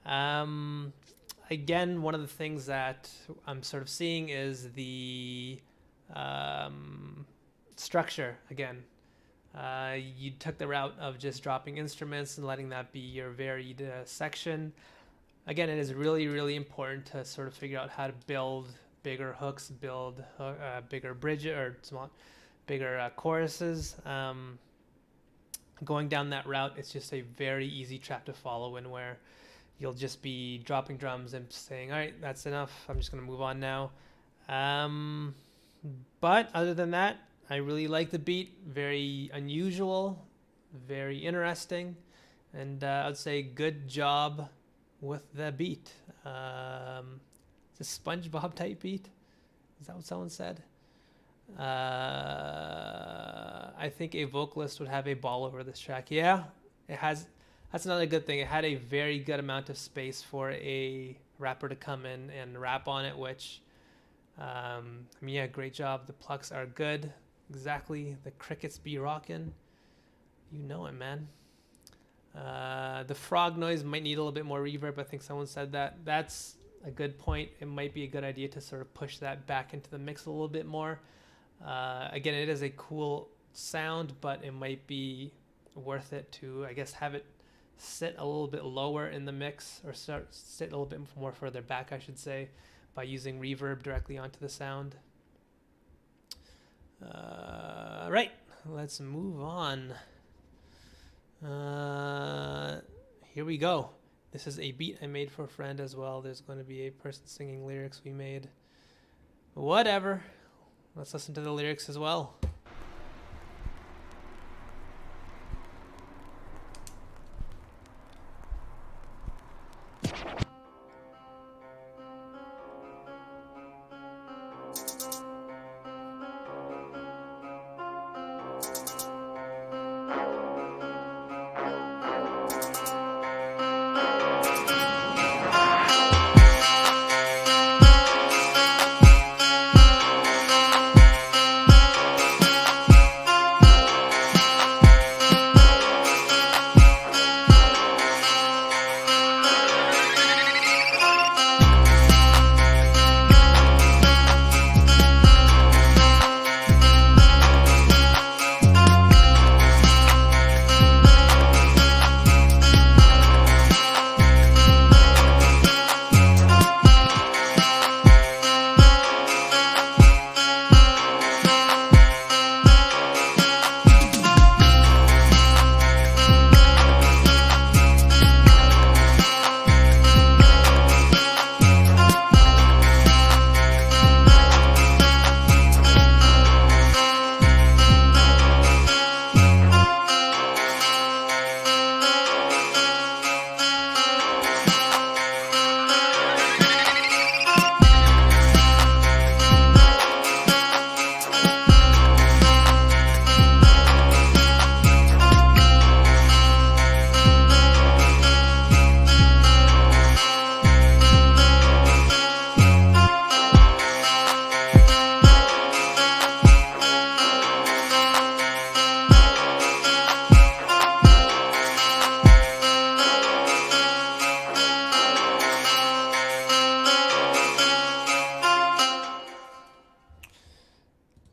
Again, one of the things that I'm sort of seeing is the structure again. You took the route of just dropping instruments and letting that be your varied section. Again, it is really, really important to sort of figure out how to build bigger hooks, build bigger bridges or bigger choruses. Going down that route, it's just a very easy trap to follow in where you'll just be dropping drums and saying, all right, that's enough. I'm just going to move on now. But other than that, I really like the beat. Very unusual, very interesting. And I'd say good job with the beat. It's a SpongeBob type beat. Is that what someone said? I think a vocalist would have a ball over this track. Yeah, it has. That's another good thing. It had a very good amount of space for a rapper to come in and rap on it, which, I mean, yeah, great job. The plucks are good. Exactly. The crickets be rocking. You know it, man. The frog noise might need a little bit more reverb. I think someone said that. That's a good point. It might be a good idea to sort of push that back into the mix a little bit more. Again, it is a cool sound, but it might be worth it to, I guess, have it sit a little bit lower in the mix, or sit a little bit more further back, I should say, by using reverb directly onto the sound. Right, let's move on. Here we go. This is a beat I made for a friend as well. There's going to be a person singing lyrics we made. Whatever. Let's listen to the lyrics as well.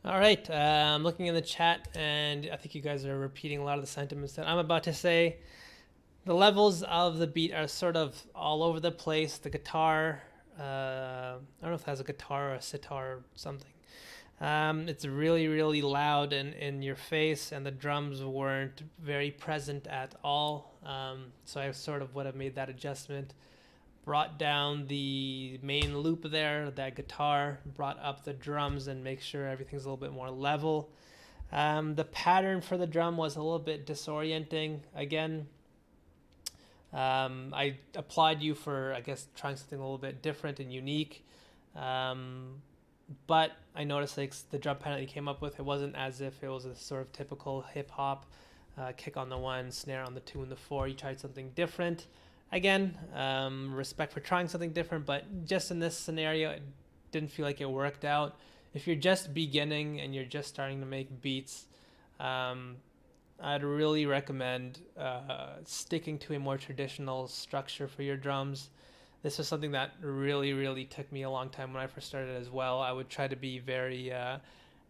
All right, I'm looking in the chat, and I think you guys are repeating a lot of the sentiments that I'm about to say. The levels of the beat are sort of all over the place. The guitar, I don't know if it has a guitar or a sitar or something. It's really, really loud and in your face, and the drums weren't very present at all. So I sort of would have made that adjustment. brought down the main loop there, that guitar, brought up the drums and make sure everything's a little bit more level. The pattern for the drum was a little bit disorienting. Again, I applaud you for, I guess, trying something a little bit different and unique. But I noticed like the drum pattern that you came up with, it wasn't as if it was a sort of typical hip hop kick on the 1, snare on the 2 and the 4. You tried something different. Again, respect for trying something different, but just in this scenario, it didn't feel like it worked out. If you're just beginning and you're just starting to make beats, I'd really recommend sticking to a more traditional structure for your drums. This was something that really took me a long time when I first started as well. I would try to be very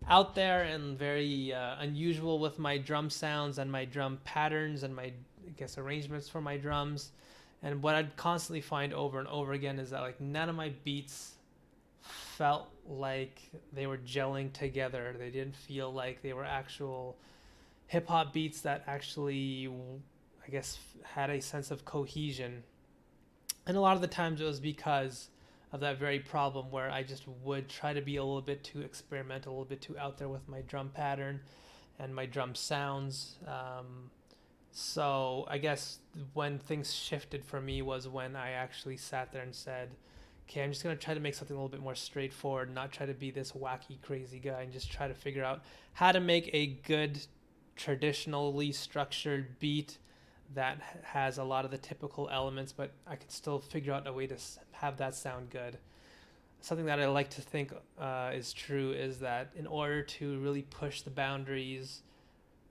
out there and very unusual with my drum sounds and my drum patterns and my, I guess, arrangements for my drums. And what I'd constantly find over and over again is that like none of my beats felt like they were gelling together. They didn't feel like they were actual hip hop beats that actually, I guess, had a sense of cohesion. And a lot of the times it was because of that very problem where I just would try to be a little bit too experimental, a little bit too out there with my drum pattern and my drum sounds. So I guess when things shifted for me was when I actually sat there and said, okay, I'm just going to try to make something a little bit more straightforward, not try to be this wacky, crazy guy, and just try to figure out how to make a good, traditionally structured beat that has a lot of the typical elements, but I could still figure out a way to have that sound good. Something that I like to think is true is that in order to really push the boundaries,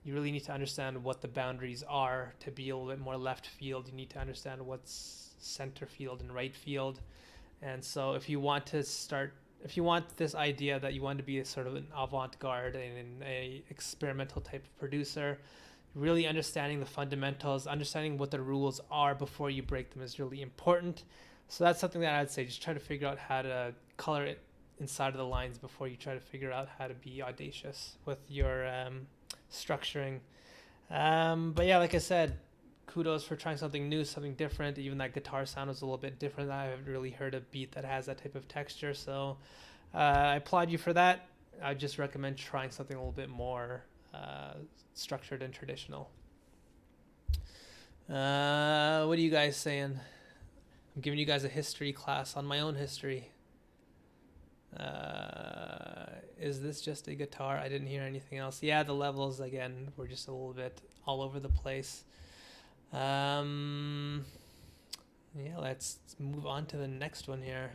you really need to understand what the boundaries are. To be a little bit more left field, you need to understand what's center field and right field. And so if you want this idea that you want to be a sort of an avant-garde and a experimental type of producer, really understanding the fundamentals, understanding what the rules are before you break them is really important. So that's something that I'd say, just try to figure out how to color it inside of the lines before you try to figure out how to be audacious with your structuring. But yeah, like I said, kudos for trying something new, something different. Even that guitar sound was a little bit different. I haven't really heard a beat that has that type of texture. So I applaud you for that. I just recommend trying something a little bit more structured and traditional. What are you guys saying? I'm giving you guys a history class on my own history. Is this just a guitar? I didn't hear anything else. Yeah, the levels again were just a little bit all over the place. Yeah, let's move on to the next one here.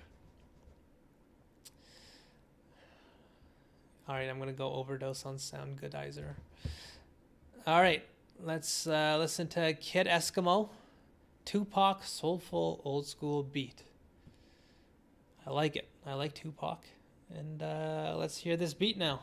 All right, I'm gonna go overdose on Sound Goodizer. All right, let's listen to Kid Eskimo, Tupac, soulful old school beat. I like it. I like Tupac, and let's hear this beat now.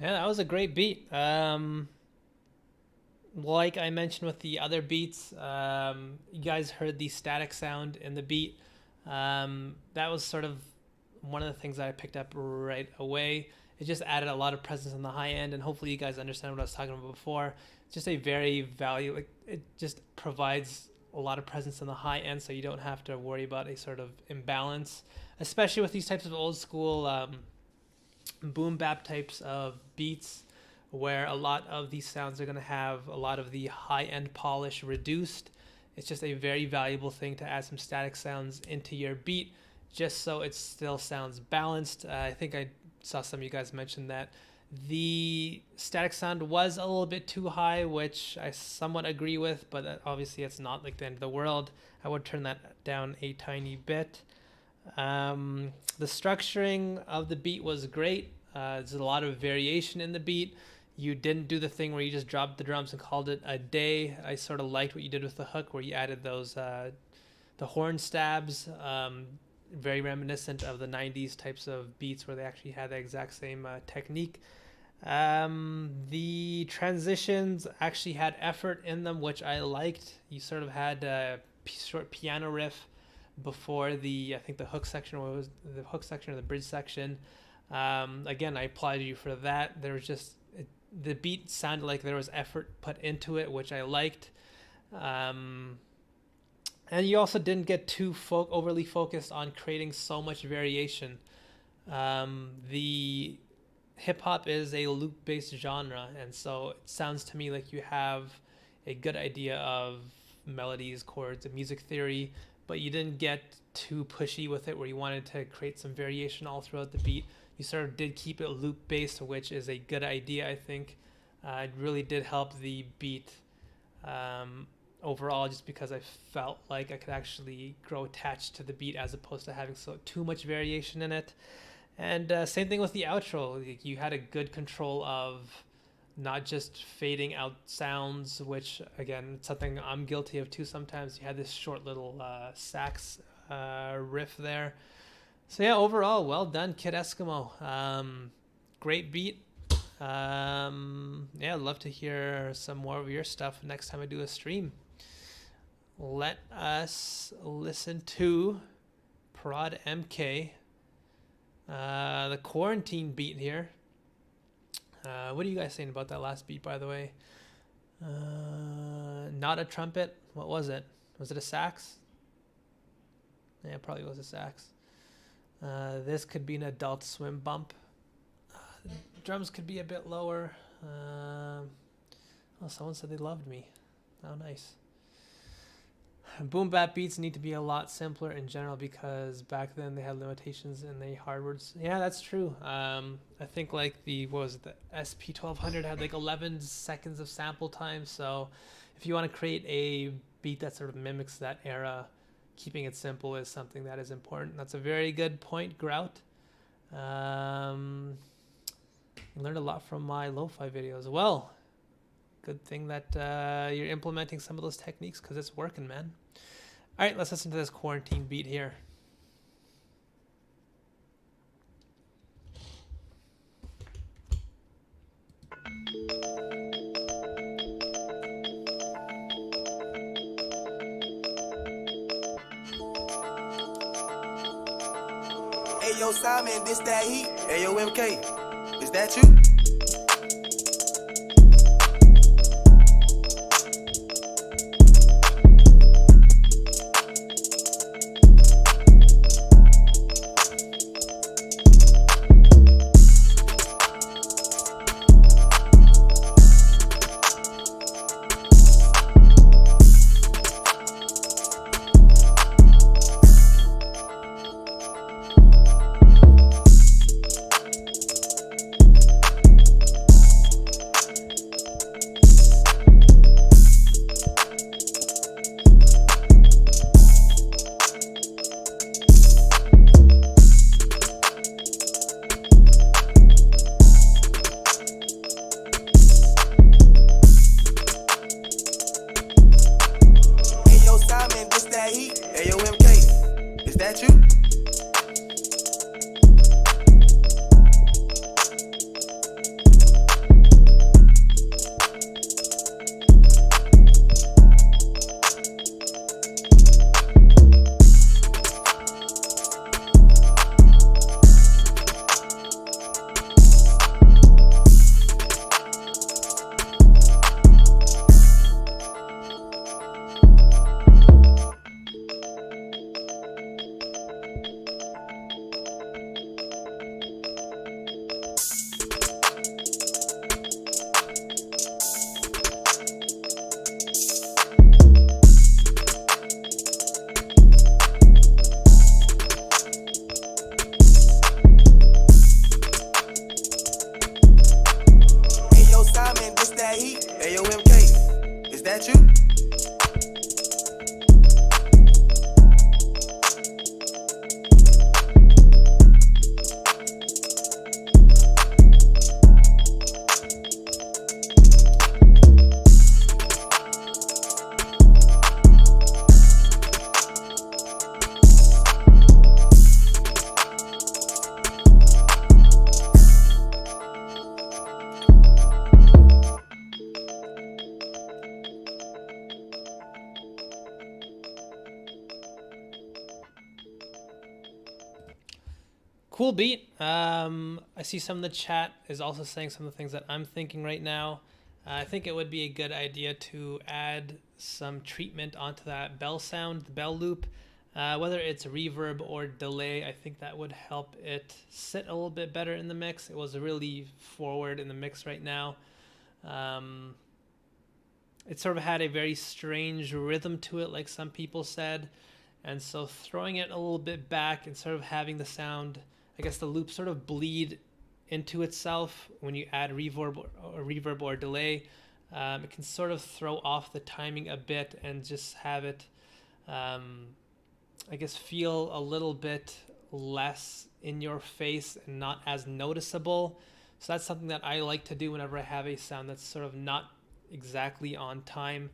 Yeah, that was a great beat. Like I mentioned with the other beats, you guys heard the static sound in the beat. That was sort of one of the things that I picked up right away. It just added a lot of presence on the high end, and hopefully you guys understand what I was talking about before. It's just a very like it just provides a lot of presence on the high end, so you don't have to worry about a sort of imbalance, especially with these types of old school boom bap types of beats, where a lot of these sounds are going to have a lot of the high end polish reduced. It's just a very valuable thing to add some static sounds into your beat, just so it still sounds balanced. I think I saw some of you guys mention that the static sound was a little bit too high, which I somewhat agree with, but obviously it's not like the end of the world. I would turn that down a tiny bit. The structuring of the beat was great. There's a lot of variation in the beat. You didn't do the thing where you just dropped the drums and called it a day. I sort of liked what you did with the hook, where you added those the horn stabs, very reminiscent of the 90s types of beats where they actually had the exact same technique. The transitions actually had effort in them, which I liked. You sort of had a short piano riff before I think the hook section, or was the hook section or the bridge section. Again, I applaud you for that. There was just the beat sounded like there was effort put into it, which I liked. And you also didn't get too overly focused on creating so much variation. The hip hop is a loop based genre, and so it sounds to me like you have a good idea of melodies, chords, and music theory, but you didn't get too pushy with it where you wanted to create some variation all throughout the beat. You sort of did keep it loop based, which is a good idea, I think. It really did help the beat overall, just because I felt like I could actually grow attached to the beat as opposed to having too much variation in it. And same thing with the outro. Like, you had a good control of not just fading out sounds, which again, something I'm guilty of too sometimes. You had this short little sax riff there. So yeah, overall, well done, Kid Eskimo. Great beat. Yeah, I'd love to hear some more of your stuff next time I do a stream. Let us listen to Prod MK. The quarantine beat here. What are you guys saying about that last beat, by the way? Not a trumpet. What was it? Was it a sax? Yeah, it probably was a sax. This could be an Adult Swim bump. The drums could be a bit lower. Oh, someone said they loved me. Oh, nice. Boom bap beats need to be a lot simpler in general, because back then they had limitations in the hardwoods. Yeah, that's true. I think like the SP1200 had like 11 seconds of sample time. So if you want to create a beat that sort of mimics that era, keeping it simple is something that is important. That's a very good point, Grout. I learned a lot from my lo-fi videos. Well, good thing that you're implementing some of those techniques, because it's working, man. All right, let's listen to this quarantine beat here. Hey yo, Simon, this that heat. Hey yo, MK, is that you? that you? Cool beat. I see some of the chat is also saying some of the things that I'm thinking right now. I think it would be a good idea to add some treatment onto that bell sound, the bell loop. Whether it's reverb or delay, I think that would help it sit a little bit better in the mix. It was really forward in the mix right now. It sort of had a very strange rhythm to it, like some people said. And so throwing it a little bit back and sort of having the sound, I guess the loop sort of bleed into itself when you add reverb or delay, it can sort of throw off the timing a bit and just have it, I guess, feel a little bit less in your face and not as noticeable. So that's something that I like to do whenever I have a sound that's sort of not exactly on time.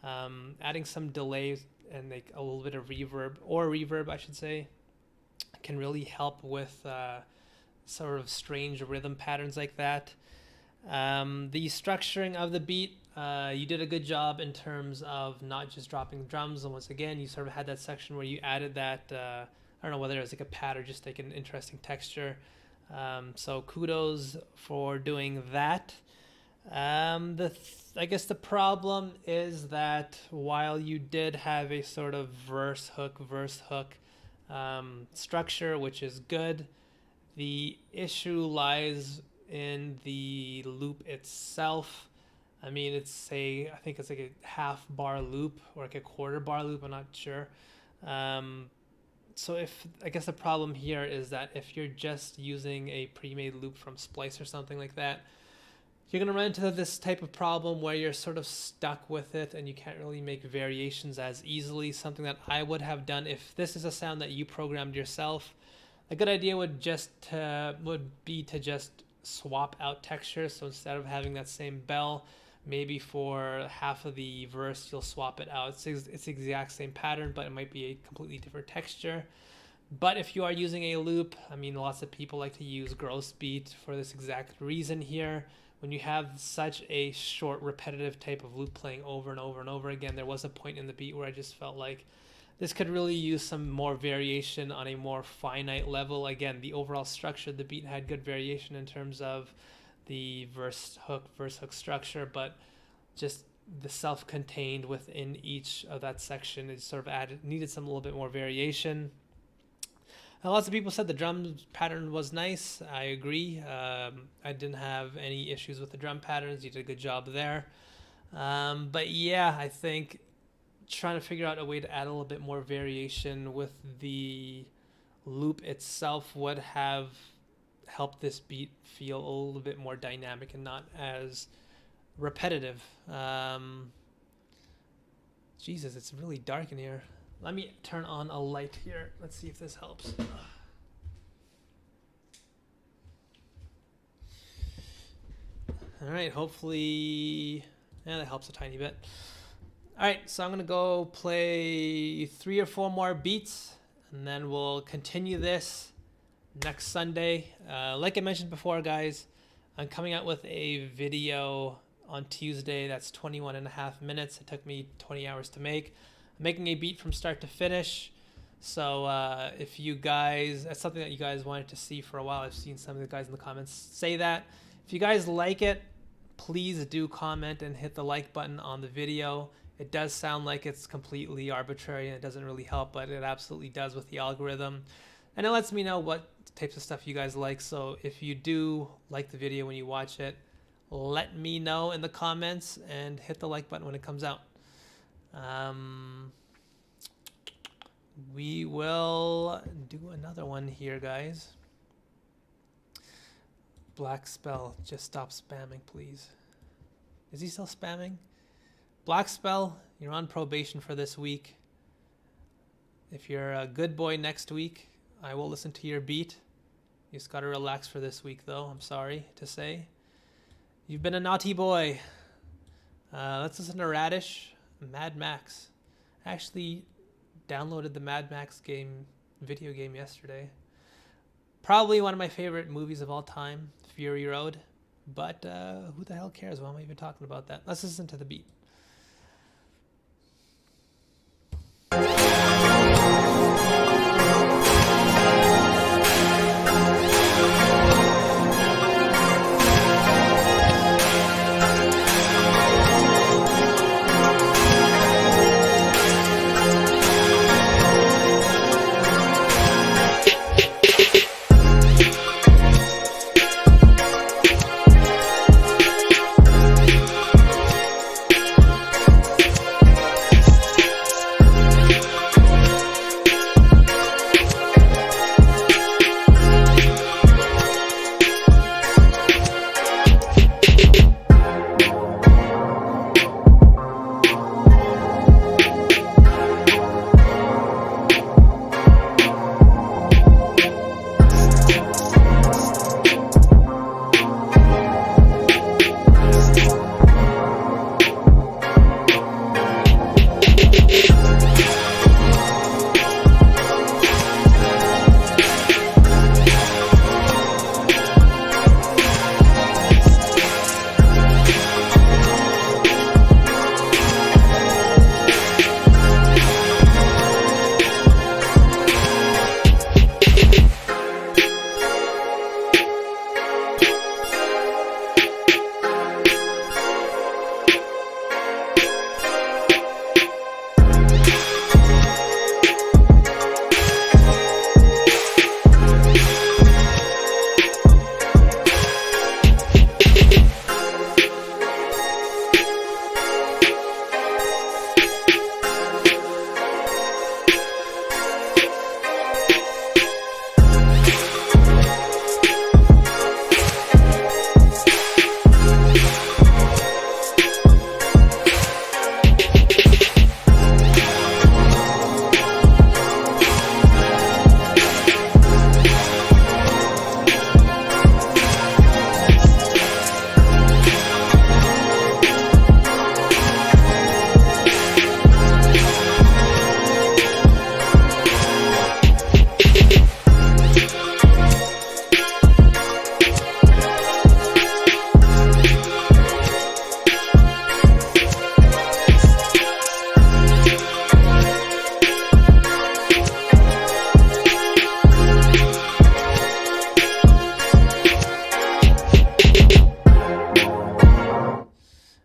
Adding some delay and like a little bit of reverb, I should say, can really help with sort of strange rhythm patterns like that. The structuring of the beat, you did a good job in terms of not just dropping drums. And once again, you sort of had that section where you added that, I don't know whether it was like a pad or just like an interesting texture. So kudos for doing that. I guess the problem is that while you did have a sort of verse hook structure, which is good, the issue lies in the loop itself. I mean, I think it's like a half bar loop or like a quarter bar loop, I'm not sure. So I guess the problem here is that if you're just using a pre-made loop from Splice or something like that, you're going to run into this type of problem where you're sort of stuck with it and you can't really make variations as easily. Something that I would have done if this is a sound that you programmed yourself. A good idea would be to just swap out textures. So instead of having that same bell, maybe for half of the verse, you'll swap it out. It's the exact same pattern, but it might be a completely different texture. But if you are using a loop, I mean, lots of people like to use gross beat for this exact reason here. When you have such a short, repetitive type of loop playing over and over and over again, there was a point in the beat where I just felt like this could really use some more variation on a more finite level. Again, the overall structure of the beat had good variation in terms of the verse hook structure, but just the self-contained within each of that section is sort of needed some little bit more variation. Lots of people said the drum pattern was nice. I agree. I didn't have any issues with the drum patterns. You did a good job there. But yeah, I think trying to figure out a way to add a little bit more variation with the loop itself would have helped this beat feel a little bit more dynamic and not as repetitive. Jesus, it's really dark in here. Let me turn on a light here. Let's see if this helps. All right, hopefully, that helps a tiny bit. All right, so I'm gonna go play 3 or 4 more beats, and then we'll continue this next Sunday. Like I mentioned before, guys, I'm coming out with a video on Tuesday that's 21.5 minutes. It took me 20 hours to make. Making a beat from start to finish. So if you guys, that's something that you guys wanted to see for a while. I've seen some of the guys in the comments say that. If you guys like it, please do comment and hit the like button on the video. It does sound like it's completely arbitrary and it doesn't really help, but it absolutely does with the algorithm. And it lets me know what types of stuff you guys like. So if you do like the video when you watch it, let me know in the comments and hit the like button when it comes out. We will do another one here, guys. Black Spell, just stop spamming, please. Is he still spamming? Black Spell, you're on probation for this week. If you're a good boy next week, I will listen to your beat. You just gotta relax for this week, though. I'm sorry to say. You've been a naughty boy. Let's listen to Radish, Mad Max. I actually downloaded the Mad Max video game yesterday. Probably one of my favorite movies of all time, Fury Road. But who the hell cares? Why am I even talking about that? Let's listen to the beat.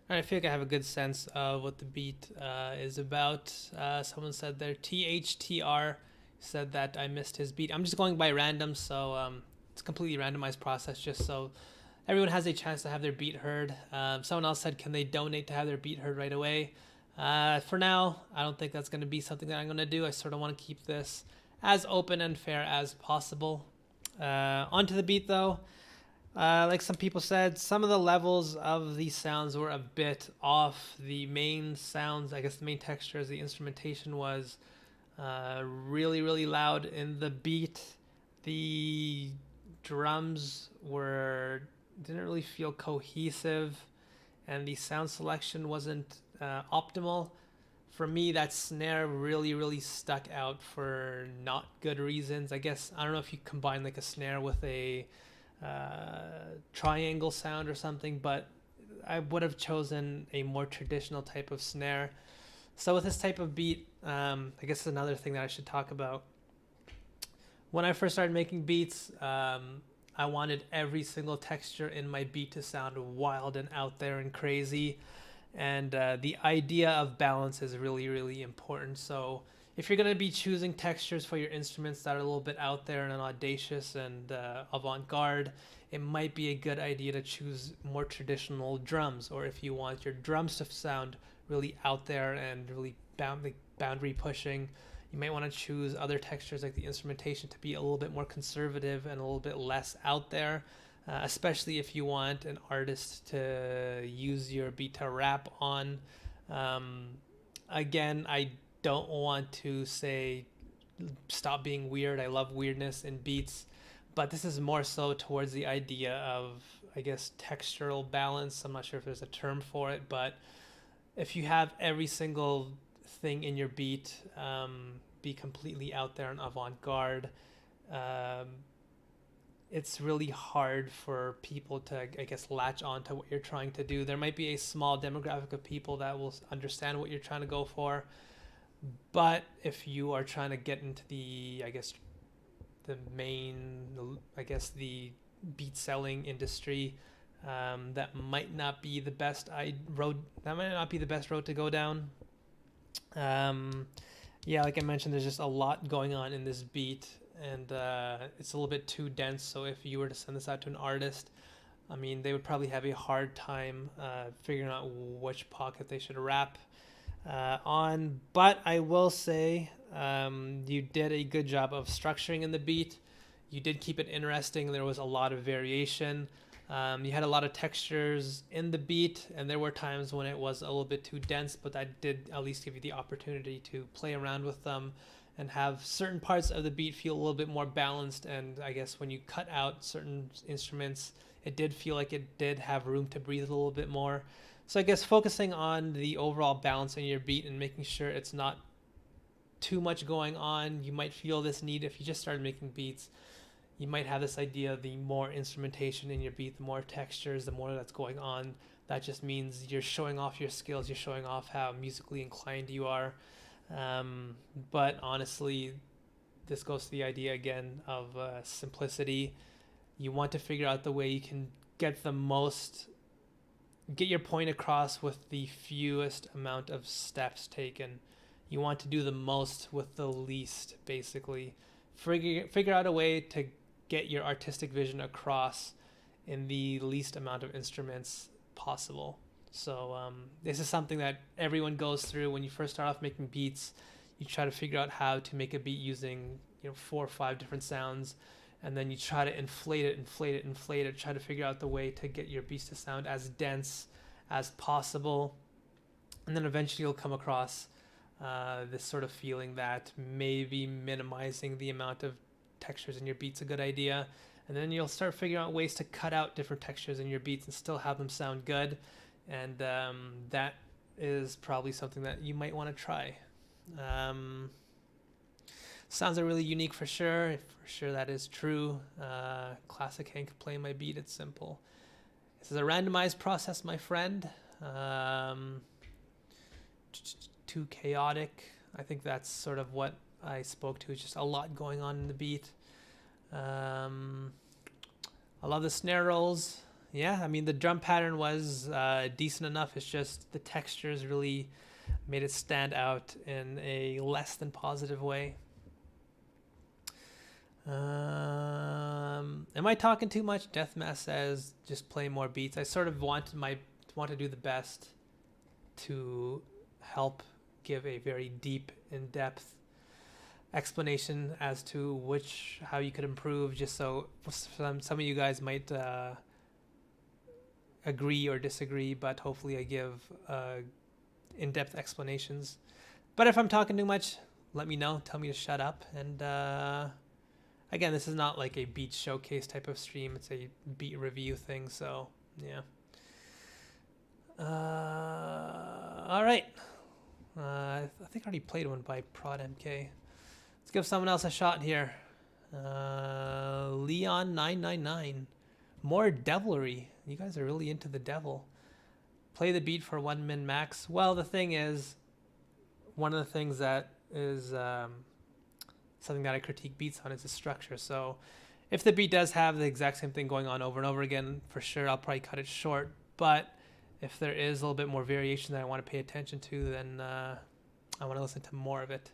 I feel like I have a good sense of what the beat is about. Someone said there, THTR said that I missed his beat. I'm just going by random, so it's a completely randomized process just so everyone has a chance to have their beat heard. Someone else said, can they donate to have their beat heard right away? For now, I don't think that's going to be something that I'm going to do. I sort of want to keep this as open and fair as possible. Onto the beat, though. Like some people said, some of the levels of these sounds were a bit off. The main sounds, I guess the main textures, the instrumentation was really, really loud in the beat. The drums didn't really feel cohesive, and the sound selection wasn't optimal. For me, that snare really, really stuck out for not good reasons. I guess, I don't know if you combine like a snare with a triangle sound or something, but I would have chosen a more traditional type of snare. So with this type of beat, I guess another thing that I should talk about. When I first started making beats, I wanted every single texture in my beat to sound wild and out there and crazy. And the idea of balance is really, really important. So if you're going to be choosing textures for your instruments that are a little bit out there and audacious and avant-garde, it might be a good idea to choose more traditional drums. Or if you want your drums to sound really out there and really boundary pushing, you might want to choose other textures like the instrumentation to be a little bit more conservative and a little bit less out there, especially if you want an artist to use your beat to rap on. Again, I don't want to say stop being weird. I love weirdness in beats, but this is more so towards the idea of, I guess, textural balance. I'm not sure if there's a term for it, but if you have every single thing in your beat be completely out there and avant-garde, it's really hard for people to, I guess, latch on to what you're trying to do. There might be a small demographic of people that will understand what you're trying to go for, but if you are trying to get into the, I guess, the beat selling industry, that might not be the best road. That might not be the best road to go down. Yeah, like I mentioned, there's just a lot going on in this beat, and it's a little bit too dense. So if you were to send this out to an artist, I mean, they would probably have a hard time figuring out which pocket they should rap on. But I will say, you did a good job of structuring in the beat. You did keep it interesting. There was a lot of variation. You had a lot of textures in the beat, and there were times when it was a little bit too dense, but that did at least give you the opportunity to play around with them and have certain parts of the beat feel a little bit more balanced. And I guess when you cut out certain instruments, it did feel like it did have room to breathe a little bit more. So I guess focusing on the overall balance in your beat and making sure it's not too much going on. You might feel this need if you just started making beats. You might have this idea, the more instrumentation in your beat, the more textures, the more that's going on. That just means you're showing off your skills. You're showing off how musically inclined you are. But honestly, this goes to the idea again of simplicity. You want to figure out the way you can get your point across with the fewest amount of steps taken. You want to do the most with the least, basically. Figure out a way to get your artistic vision across in the least amount of instruments possible. So this is something that everyone goes through when you first start off making beats. You try to figure out how to make a beat using 4 or 5 different sounds, and then you try to inflate it, try to figure out the way to get your beats to sound as dense as possible. And then eventually you'll come across this sort of feeling that maybe minimizing the amount of textures in your beats a good idea. And then you'll start figuring out ways to cut out different textures in your beats and still have them sound good. And that is probably something that you might want to try. Sounds are really unique for sure. For sure that is true. Classic Hank, play my beat, it's simple. This is a randomized process, my friend. Too chaotic. I think that's sort of what I spoke to. It's just a lot going on in the beat. I love the snare rolls. Yeah, I mean, the drum pattern was decent enough. It's just the textures really made it stand out in a less than positive way. Am I talking too much? Deathmass says just play more beats. I sort of want to do the best to help give a very deep, in-depth explanation as to how you could improve, just so some of you guys might agree or disagree, but hopefully I give in-depth explanations. But if I'm talking too much, let me know. Tell me to shut up. And again, this is not like a beat showcase type of stream. It's a beat review thing. So yeah. All right. I think I already played one by Prod MK. Let's give someone else a shot here. Leon999. More devilry. You guys are really into the devil. Play the beat for 1 min max. Well, the thing is, one of the things that is something that I critique beats on is the structure. So if the beat does have the exact same thing going on over and over again, for sure I'll probably cut it short. But if there is a little bit more variation that I want to pay attention to, then I want to listen to more of it.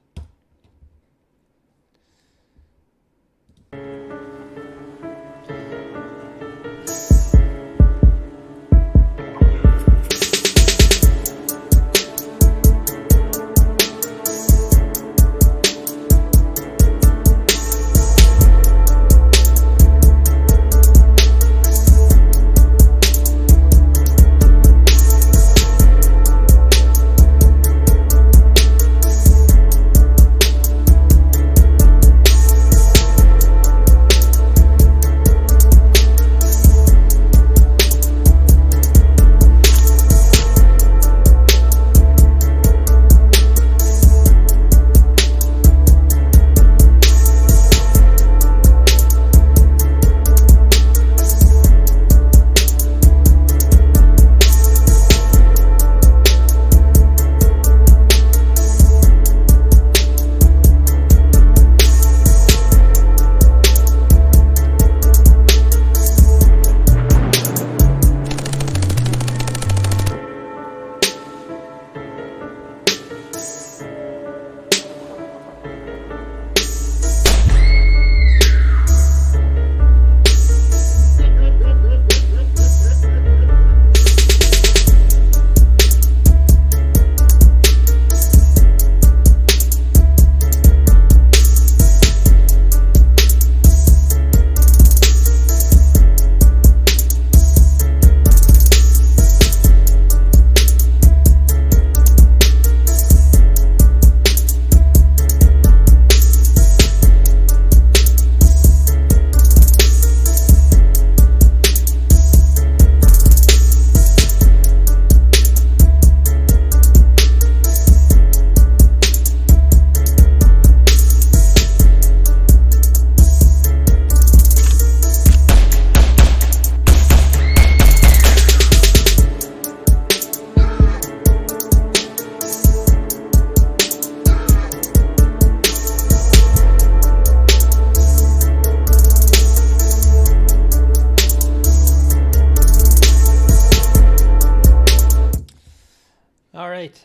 right.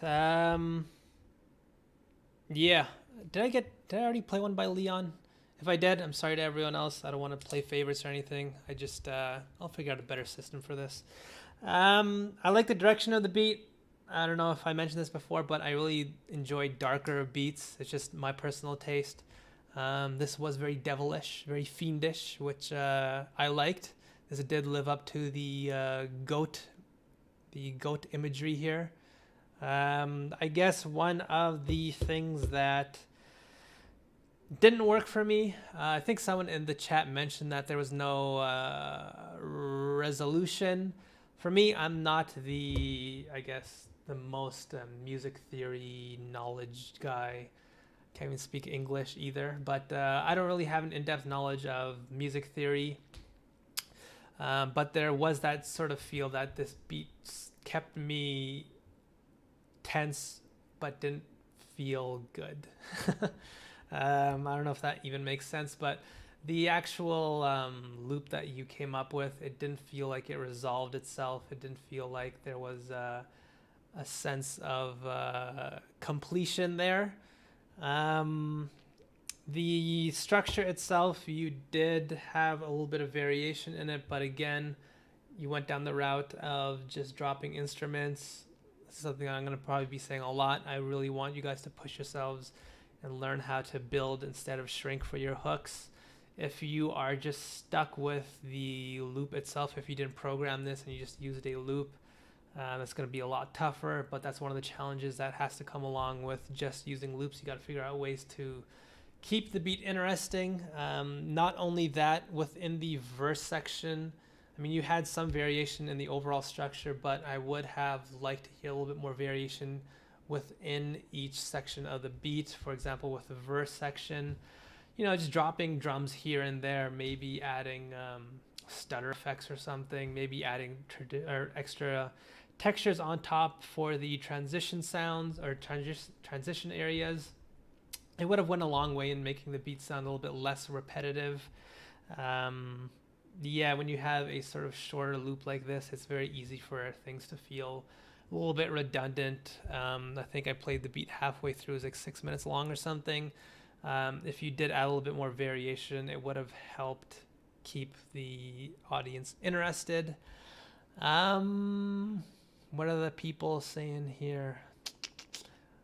Yeah. Did I already play one by Leon? If I did, I'm sorry to everyone else. I don't want to play favorites or anything. I just, I'll figure out a better system for this. I like the direction of the beat. I don't know if I mentioned this before, but I really enjoy darker beats. It's just my personal taste. This was very devilish, very fiendish, which I liked. This did live up to the goat imagery here. I guess one of the things that didn't work for me, I think someone in the chat mentioned that there was no resolution. For me, I'm not the most music theory knowledge guy. Can't even speak English either, but I don't really have an in-depth knowledge of music theory. But there was that sort of feel that this beat kept me tense, but didn't feel good. I don't know if that even makes sense, but the actual loop that you came up with, it didn't feel like it resolved itself. It didn't feel like there was a sense of completion there. The structure itself, you did have a little bit of variation in it, but again, you went down the route of just dropping instruments. This is something I'm going to probably be saying a lot. I really want you guys to push yourselves and learn how to build instead of shrink for your hooks. If you are just stuck with the loop itself, if you didn't program this and you just used a loop, that's going to be a lot tougher, but that's one of the challenges that has to come along with just using loops. You got to figure out ways to keep the beat interesting. Not only that, within the verse section, I mean, you had some variation in the overall structure, but I would have liked to hear a little bit more variation within each section of the beat. For example, with the verse section, just dropping drums here and there, maybe adding stutter effects or something, maybe adding extra textures on top for the transition sounds or transition areas. It would have went a long way in making the beat sound a little bit less repetitive. When you have a sort of shorter loop like this, it's very easy for things to feel a little bit redundant. I think I played the beat halfway through. It was like 6 minutes long or something. If you did add a little bit more variation, it would have helped keep the audience interested. What are the people saying here?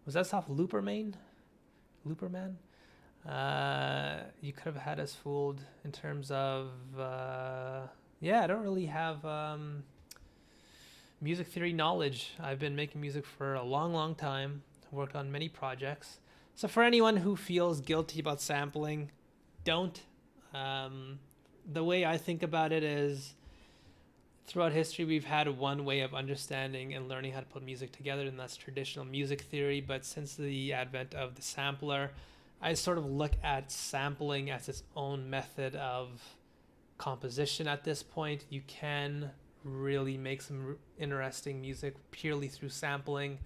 Was that off Looperman? You could have had us fooled in terms of I don't really have music theory knowledge. I've been making music for a long time, worked on many projects. So for anyone who feels guilty about sampling, don't. The way I think about it is, throughout history, we've had one way of understanding and learning how to put music together, and that's traditional music theory. But since the advent of the sampler, I sort of look at sampling as its own method of composition at this point. You can really make some interesting music purely through sampling.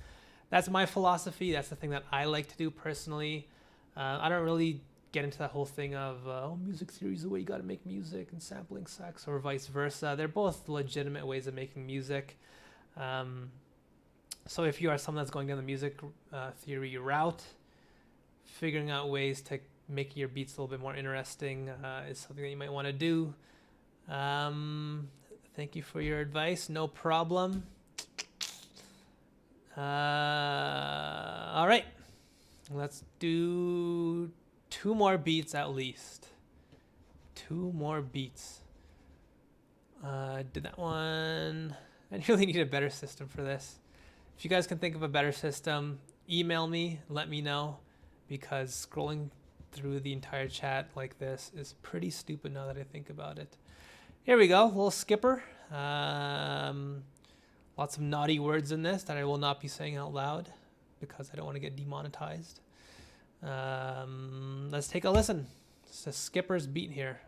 That's my philosophy. That's the thing that I like to do personally. I don't really get into that whole thing of music theory is the way you got to make music and sampling sucks, or vice versa. They're both legitimate ways of making music. So if you are someone that's going down the music theory route, figuring out ways to make your beats a little bit more interesting is something that you might want to do. Thank you for your advice. No problem. All right. Let's do 2 more beats at least. 2 more beats. Did that one. I really need a better system for this. If you guys can think of a better system, email me, let me know, because scrolling through the entire chat like this is pretty stupid now that I think about it. Here we go, a little skipper. Lots of naughty words in this that I will not be saying out loud because I don't want to get demonetized. Let's take a listen. It's a skipper's beat here.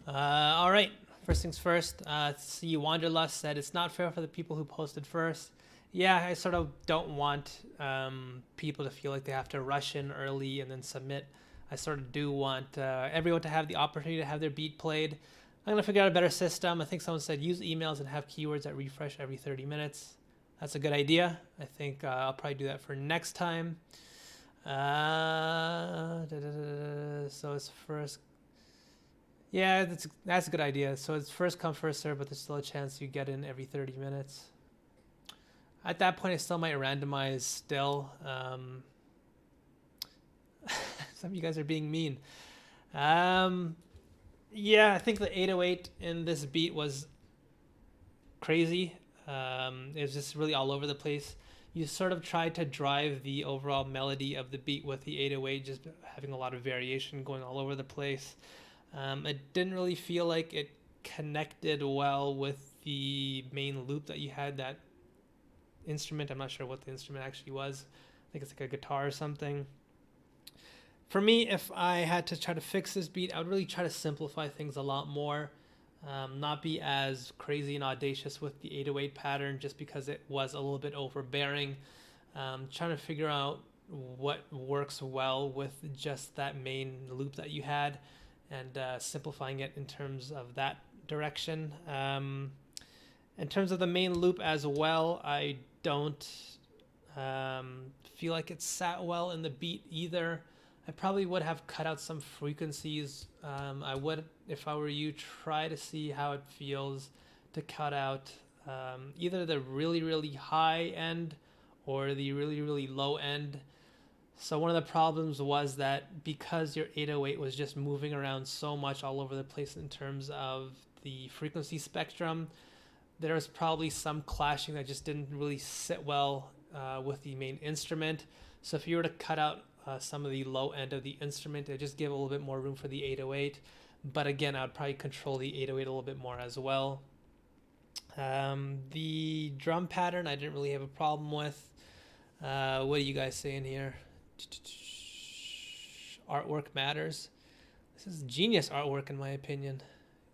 All right, first things first. See, Wanderlust said it's not fair for the people who posted first. Yeah, I sort of don't want people to feel like they have to rush in early and then submit. I sort of do want everyone to have the opportunity to have their beat played. I'm gonna figure out a better system. I think someone said use emails and have keywords that refresh every 30 minutes. That's a good idea. I think I'll probably do that for next time. So it's first. Yeah, that's a good idea. So it's first come, first serve, but there's still a chance you get in every 30 minutes. At that point, I still might randomize still. Some of you guys are being mean. Yeah, I think the 808 in this beat was crazy. It was just really all over the place. You sort of tried to drive the overall melody of the beat with the 808, just having a lot of variation going all over the place. It didn't really feel like it connected well with the main loop that you had, that instrument. I'm not sure what the instrument actually was. I think it's like a guitar or something. For me, if I had to try to fix this beat, I would really try to simplify things a lot more. Not be as crazy and audacious with the 808 pattern just because it was a little bit overbearing. Trying to figure out what works well with just that main loop that you had, and simplifying it in terms of that direction. In terms of the main loop as well, I don't feel like it sat well in the beat either. I probably would have cut out some frequencies. I would, if I were you, try to see how it feels to cut out either the really, really high end or the really, really low end. So one of the problems was that because your 808 was just moving around so much all over the place in terms of the frequency spectrum, there was probably some clashing that just didn't really sit well with the main instrument. So if you were to cut out some of the low end of the instrument, it just give a little bit more room for the 808. But again, I would probably control the 808 a little bit more as well. The drum pattern, I didn't really have a problem with. What are you guys saying here? Artwork matters. This is genius artwork in my opinion.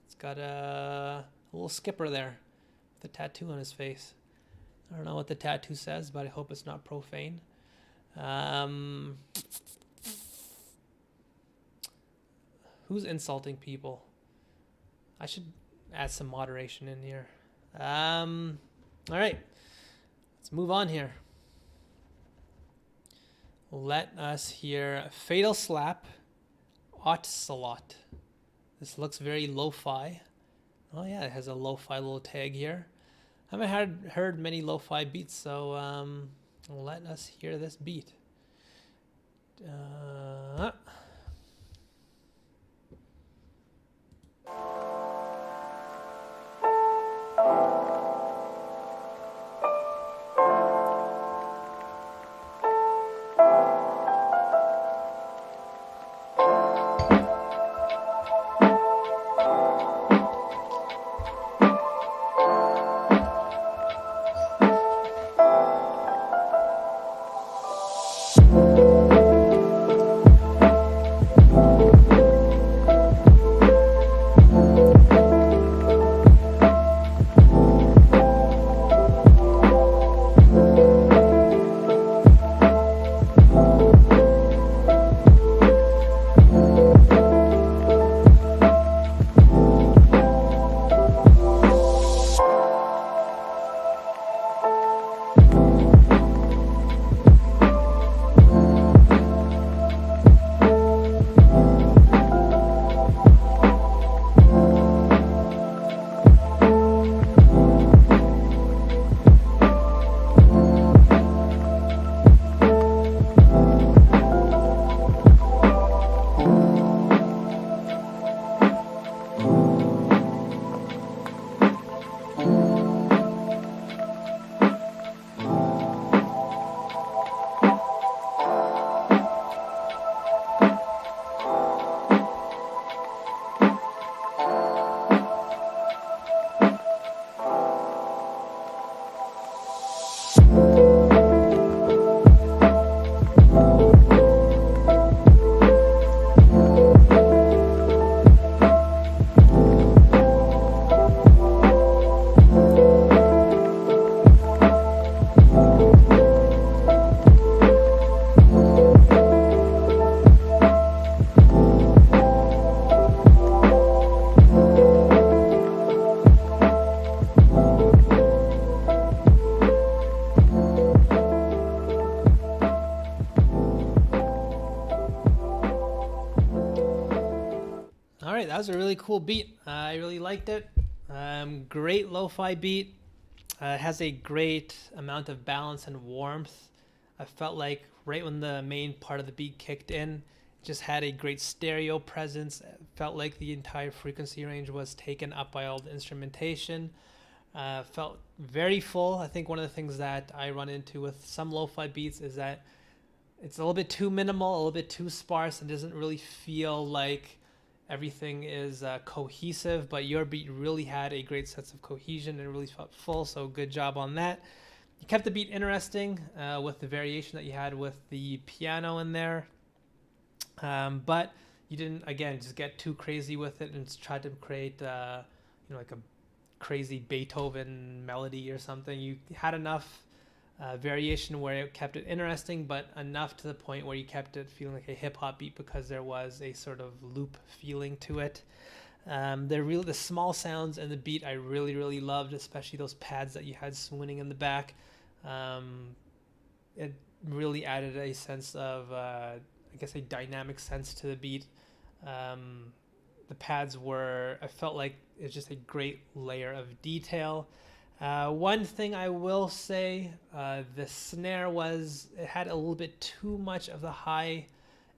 It's got a little skipper there with a tattoo on his face. I don't know what the tattoo says, but I hope it's not profane. Who's insulting people? I should add some moderation in here. All right, let's move on here. Let us hear Fatal Slap, Ocelot. This looks very lo-fi. Oh yeah, it has a lo-fi little tag here. I haven't heard many lo-fi beats, so let us hear this beat. right, that was a really cool beat. I really liked it. Great lo-fi beat. It has a great amount of balance and warmth. I felt like right when the main part of the beat kicked in, it just had a great stereo presence. It felt like the entire frequency range was taken up by all the instrumentation. Felt very full. I think one of the things that I run into with some lo-fi beats is that it's a little bit too minimal, a little bit too sparse, and doesn't really feel like everything is cohesive. But your beat really had a great sense of cohesion and it really felt full, so good job on that. You kept the beat interesting with the variation that you had with the piano in there, but you didn't, again, just get too crazy with it and try to create like a crazy Beethoven melody or something. You had enough variation where it kept it interesting, but enough to the point where you kept it feeling like a hip-hop beat because there was a sort of loop feeling to it. The small sounds in the beat I really loved, especially those pads that you had swooning in the back. It really added a sense of I guess a dynamic sense to the beat. The pads I felt like it's just a great layer of detail. One thing I will say, the snare it had a little bit too much of the high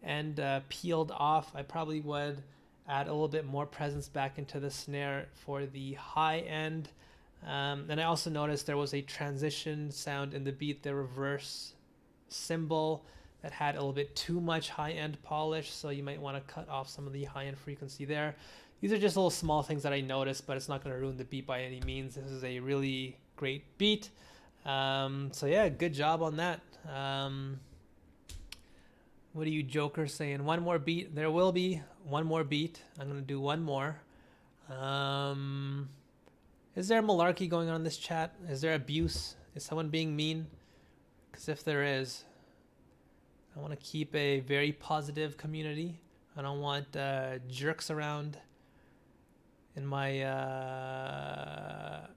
end peeled off. I probably would add a little bit more presence back into the snare for the high end. And I also noticed there was a transition sound in the beat, the reverse cymbal, that had a little bit too much high-end polish, so you might want to cut off some of the high-end frequency there. These are just little small things that I noticed, but it's not going to ruin the beat by any means. This is a really great beat. So yeah, good job on that. What are you jokers saying? One more beat? There will be one more beat. I'm going to do one more. Is there malarkey going on in this chat? Is there abuse? Is someone being mean? Because if there is, I want to keep a very positive community. I don't want jerks around in my... Alright,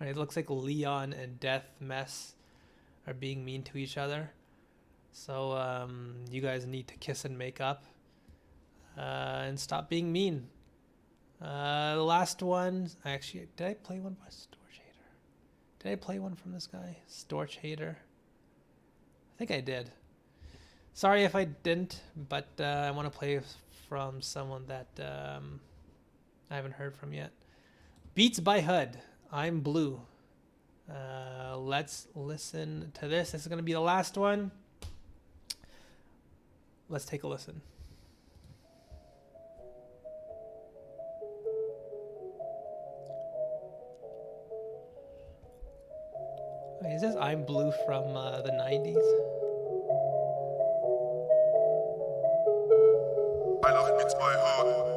it looks like Leon and Death Mess are being mean to each other. So you guys need to kiss and make up and stop being mean. The last one, actually, did I play one by Storch Hater? Did I play one from this guy? Storch Hater? I think I did. Sorry if I didn't, but I want to play from someone that I haven't heard from yet. Beats by HUD, I'm Blue. Let's listen to this. This is going to be the last one. Let's take a listen. Wait, is this I'm Blue from the 90s? I love Beats by HUD.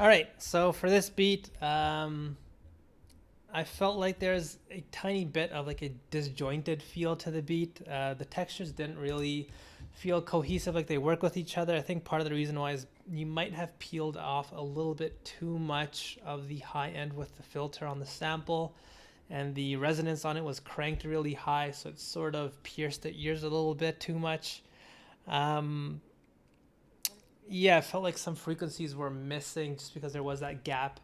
All right, so for this beat, I felt like there's a tiny bit of like a disjointed feel to the beat. The textures didn't really feel cohesive, like they work with each other. I think part of the reason why is you might have peeled off a little bit too much of the high end with the filter on the sample, and the resonance on it was cranked really high, so it sort of pierced the ears a little bit too much. Yeah, I felt like some frequencies were missing just because there was that gap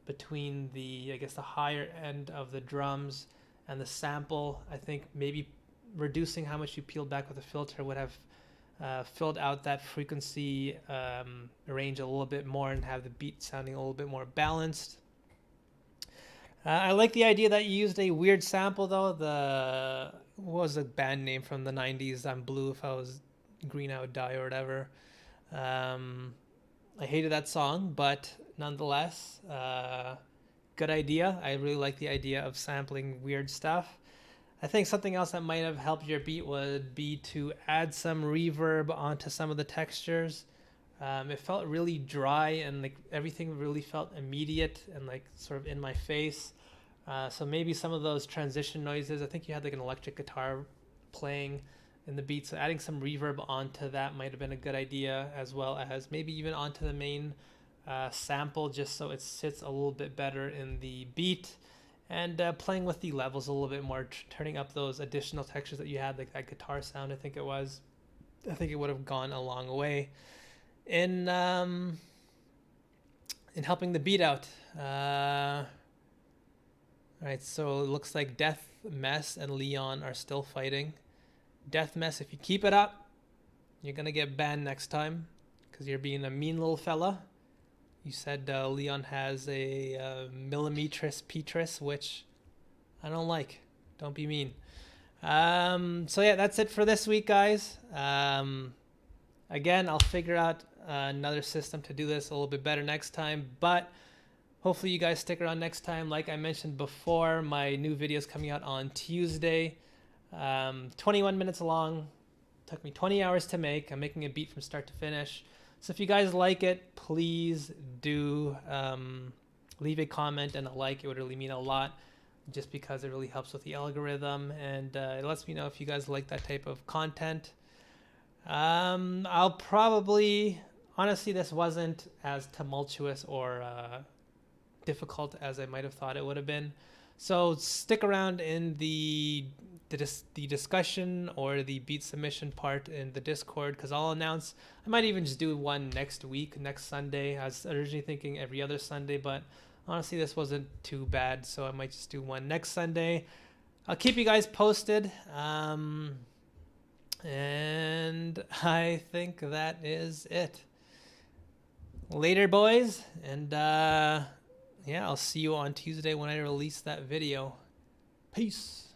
between the, I guess, the higher end of the drums and the sample. I think maybe reducing how much you peeled back with the filter would have filled out that frequency range a little bit more and have the beat sounding a little bit more balanced. I like the idea that you used a weird sample though. What was the band name from the 90s? I'm Blue, if I was green I would die, or whatever. I hated that song, but nonetheless, good idea. I really like the idea of sampling weird stuff. I think something else that might have helped your beat would be to add some reverb onto some of the textures. It felt really dry and like everything really felt immediate and like sort of in my face. So maybe some of those transition noises, I think you had like an electric guitar playing in the beat, so adding some reverb onto that might have been a good idea, as well as maybe even onto the main sample, just so it sits a little bit better in the beat, and playing with the levels a little bit more, turning up those additional textures that you had, like that guitar sound. I think it would have gone a long way in helping the beat out. All right, so it looks like Death Mess and Leon are still fighting. Death Mess, if you keep it up, you're gonna get banned next time because you're being a mean little fella. You said Leon has a Millimetris Petris, which I don't like. Don't be mean. So yeah, that's it for this week, guys. Again, I'll figure out another system to do this a little bit better next time, but hopefully you guys stick around next time. Like I mentioned before, my new video is coming out on Tuesday. 21 minutes long. Took me 20 hours to make. I'm making a beat from start to finish. So if you guys like it, please do leave a comment and a like. It would really mean a lot, just because it really helps with the algorithm, and it lets me know if you guys like that type of content. I'll probably, honestly, this wasn't as tumultuous or difficult as I might have thought it would have been. So stick around in the discussion or the beat submission part in the Discord, because I'll announce, I might even just do one next week, next Sunday. I was originally thinking every other Sunday, but honestly this wasn't too bad, so I might just do one next Sunday. I'll keep you guys posted. And I think that is it. Later, boys, and yeah, I'll see you on Tuesday when I release that video. Peace.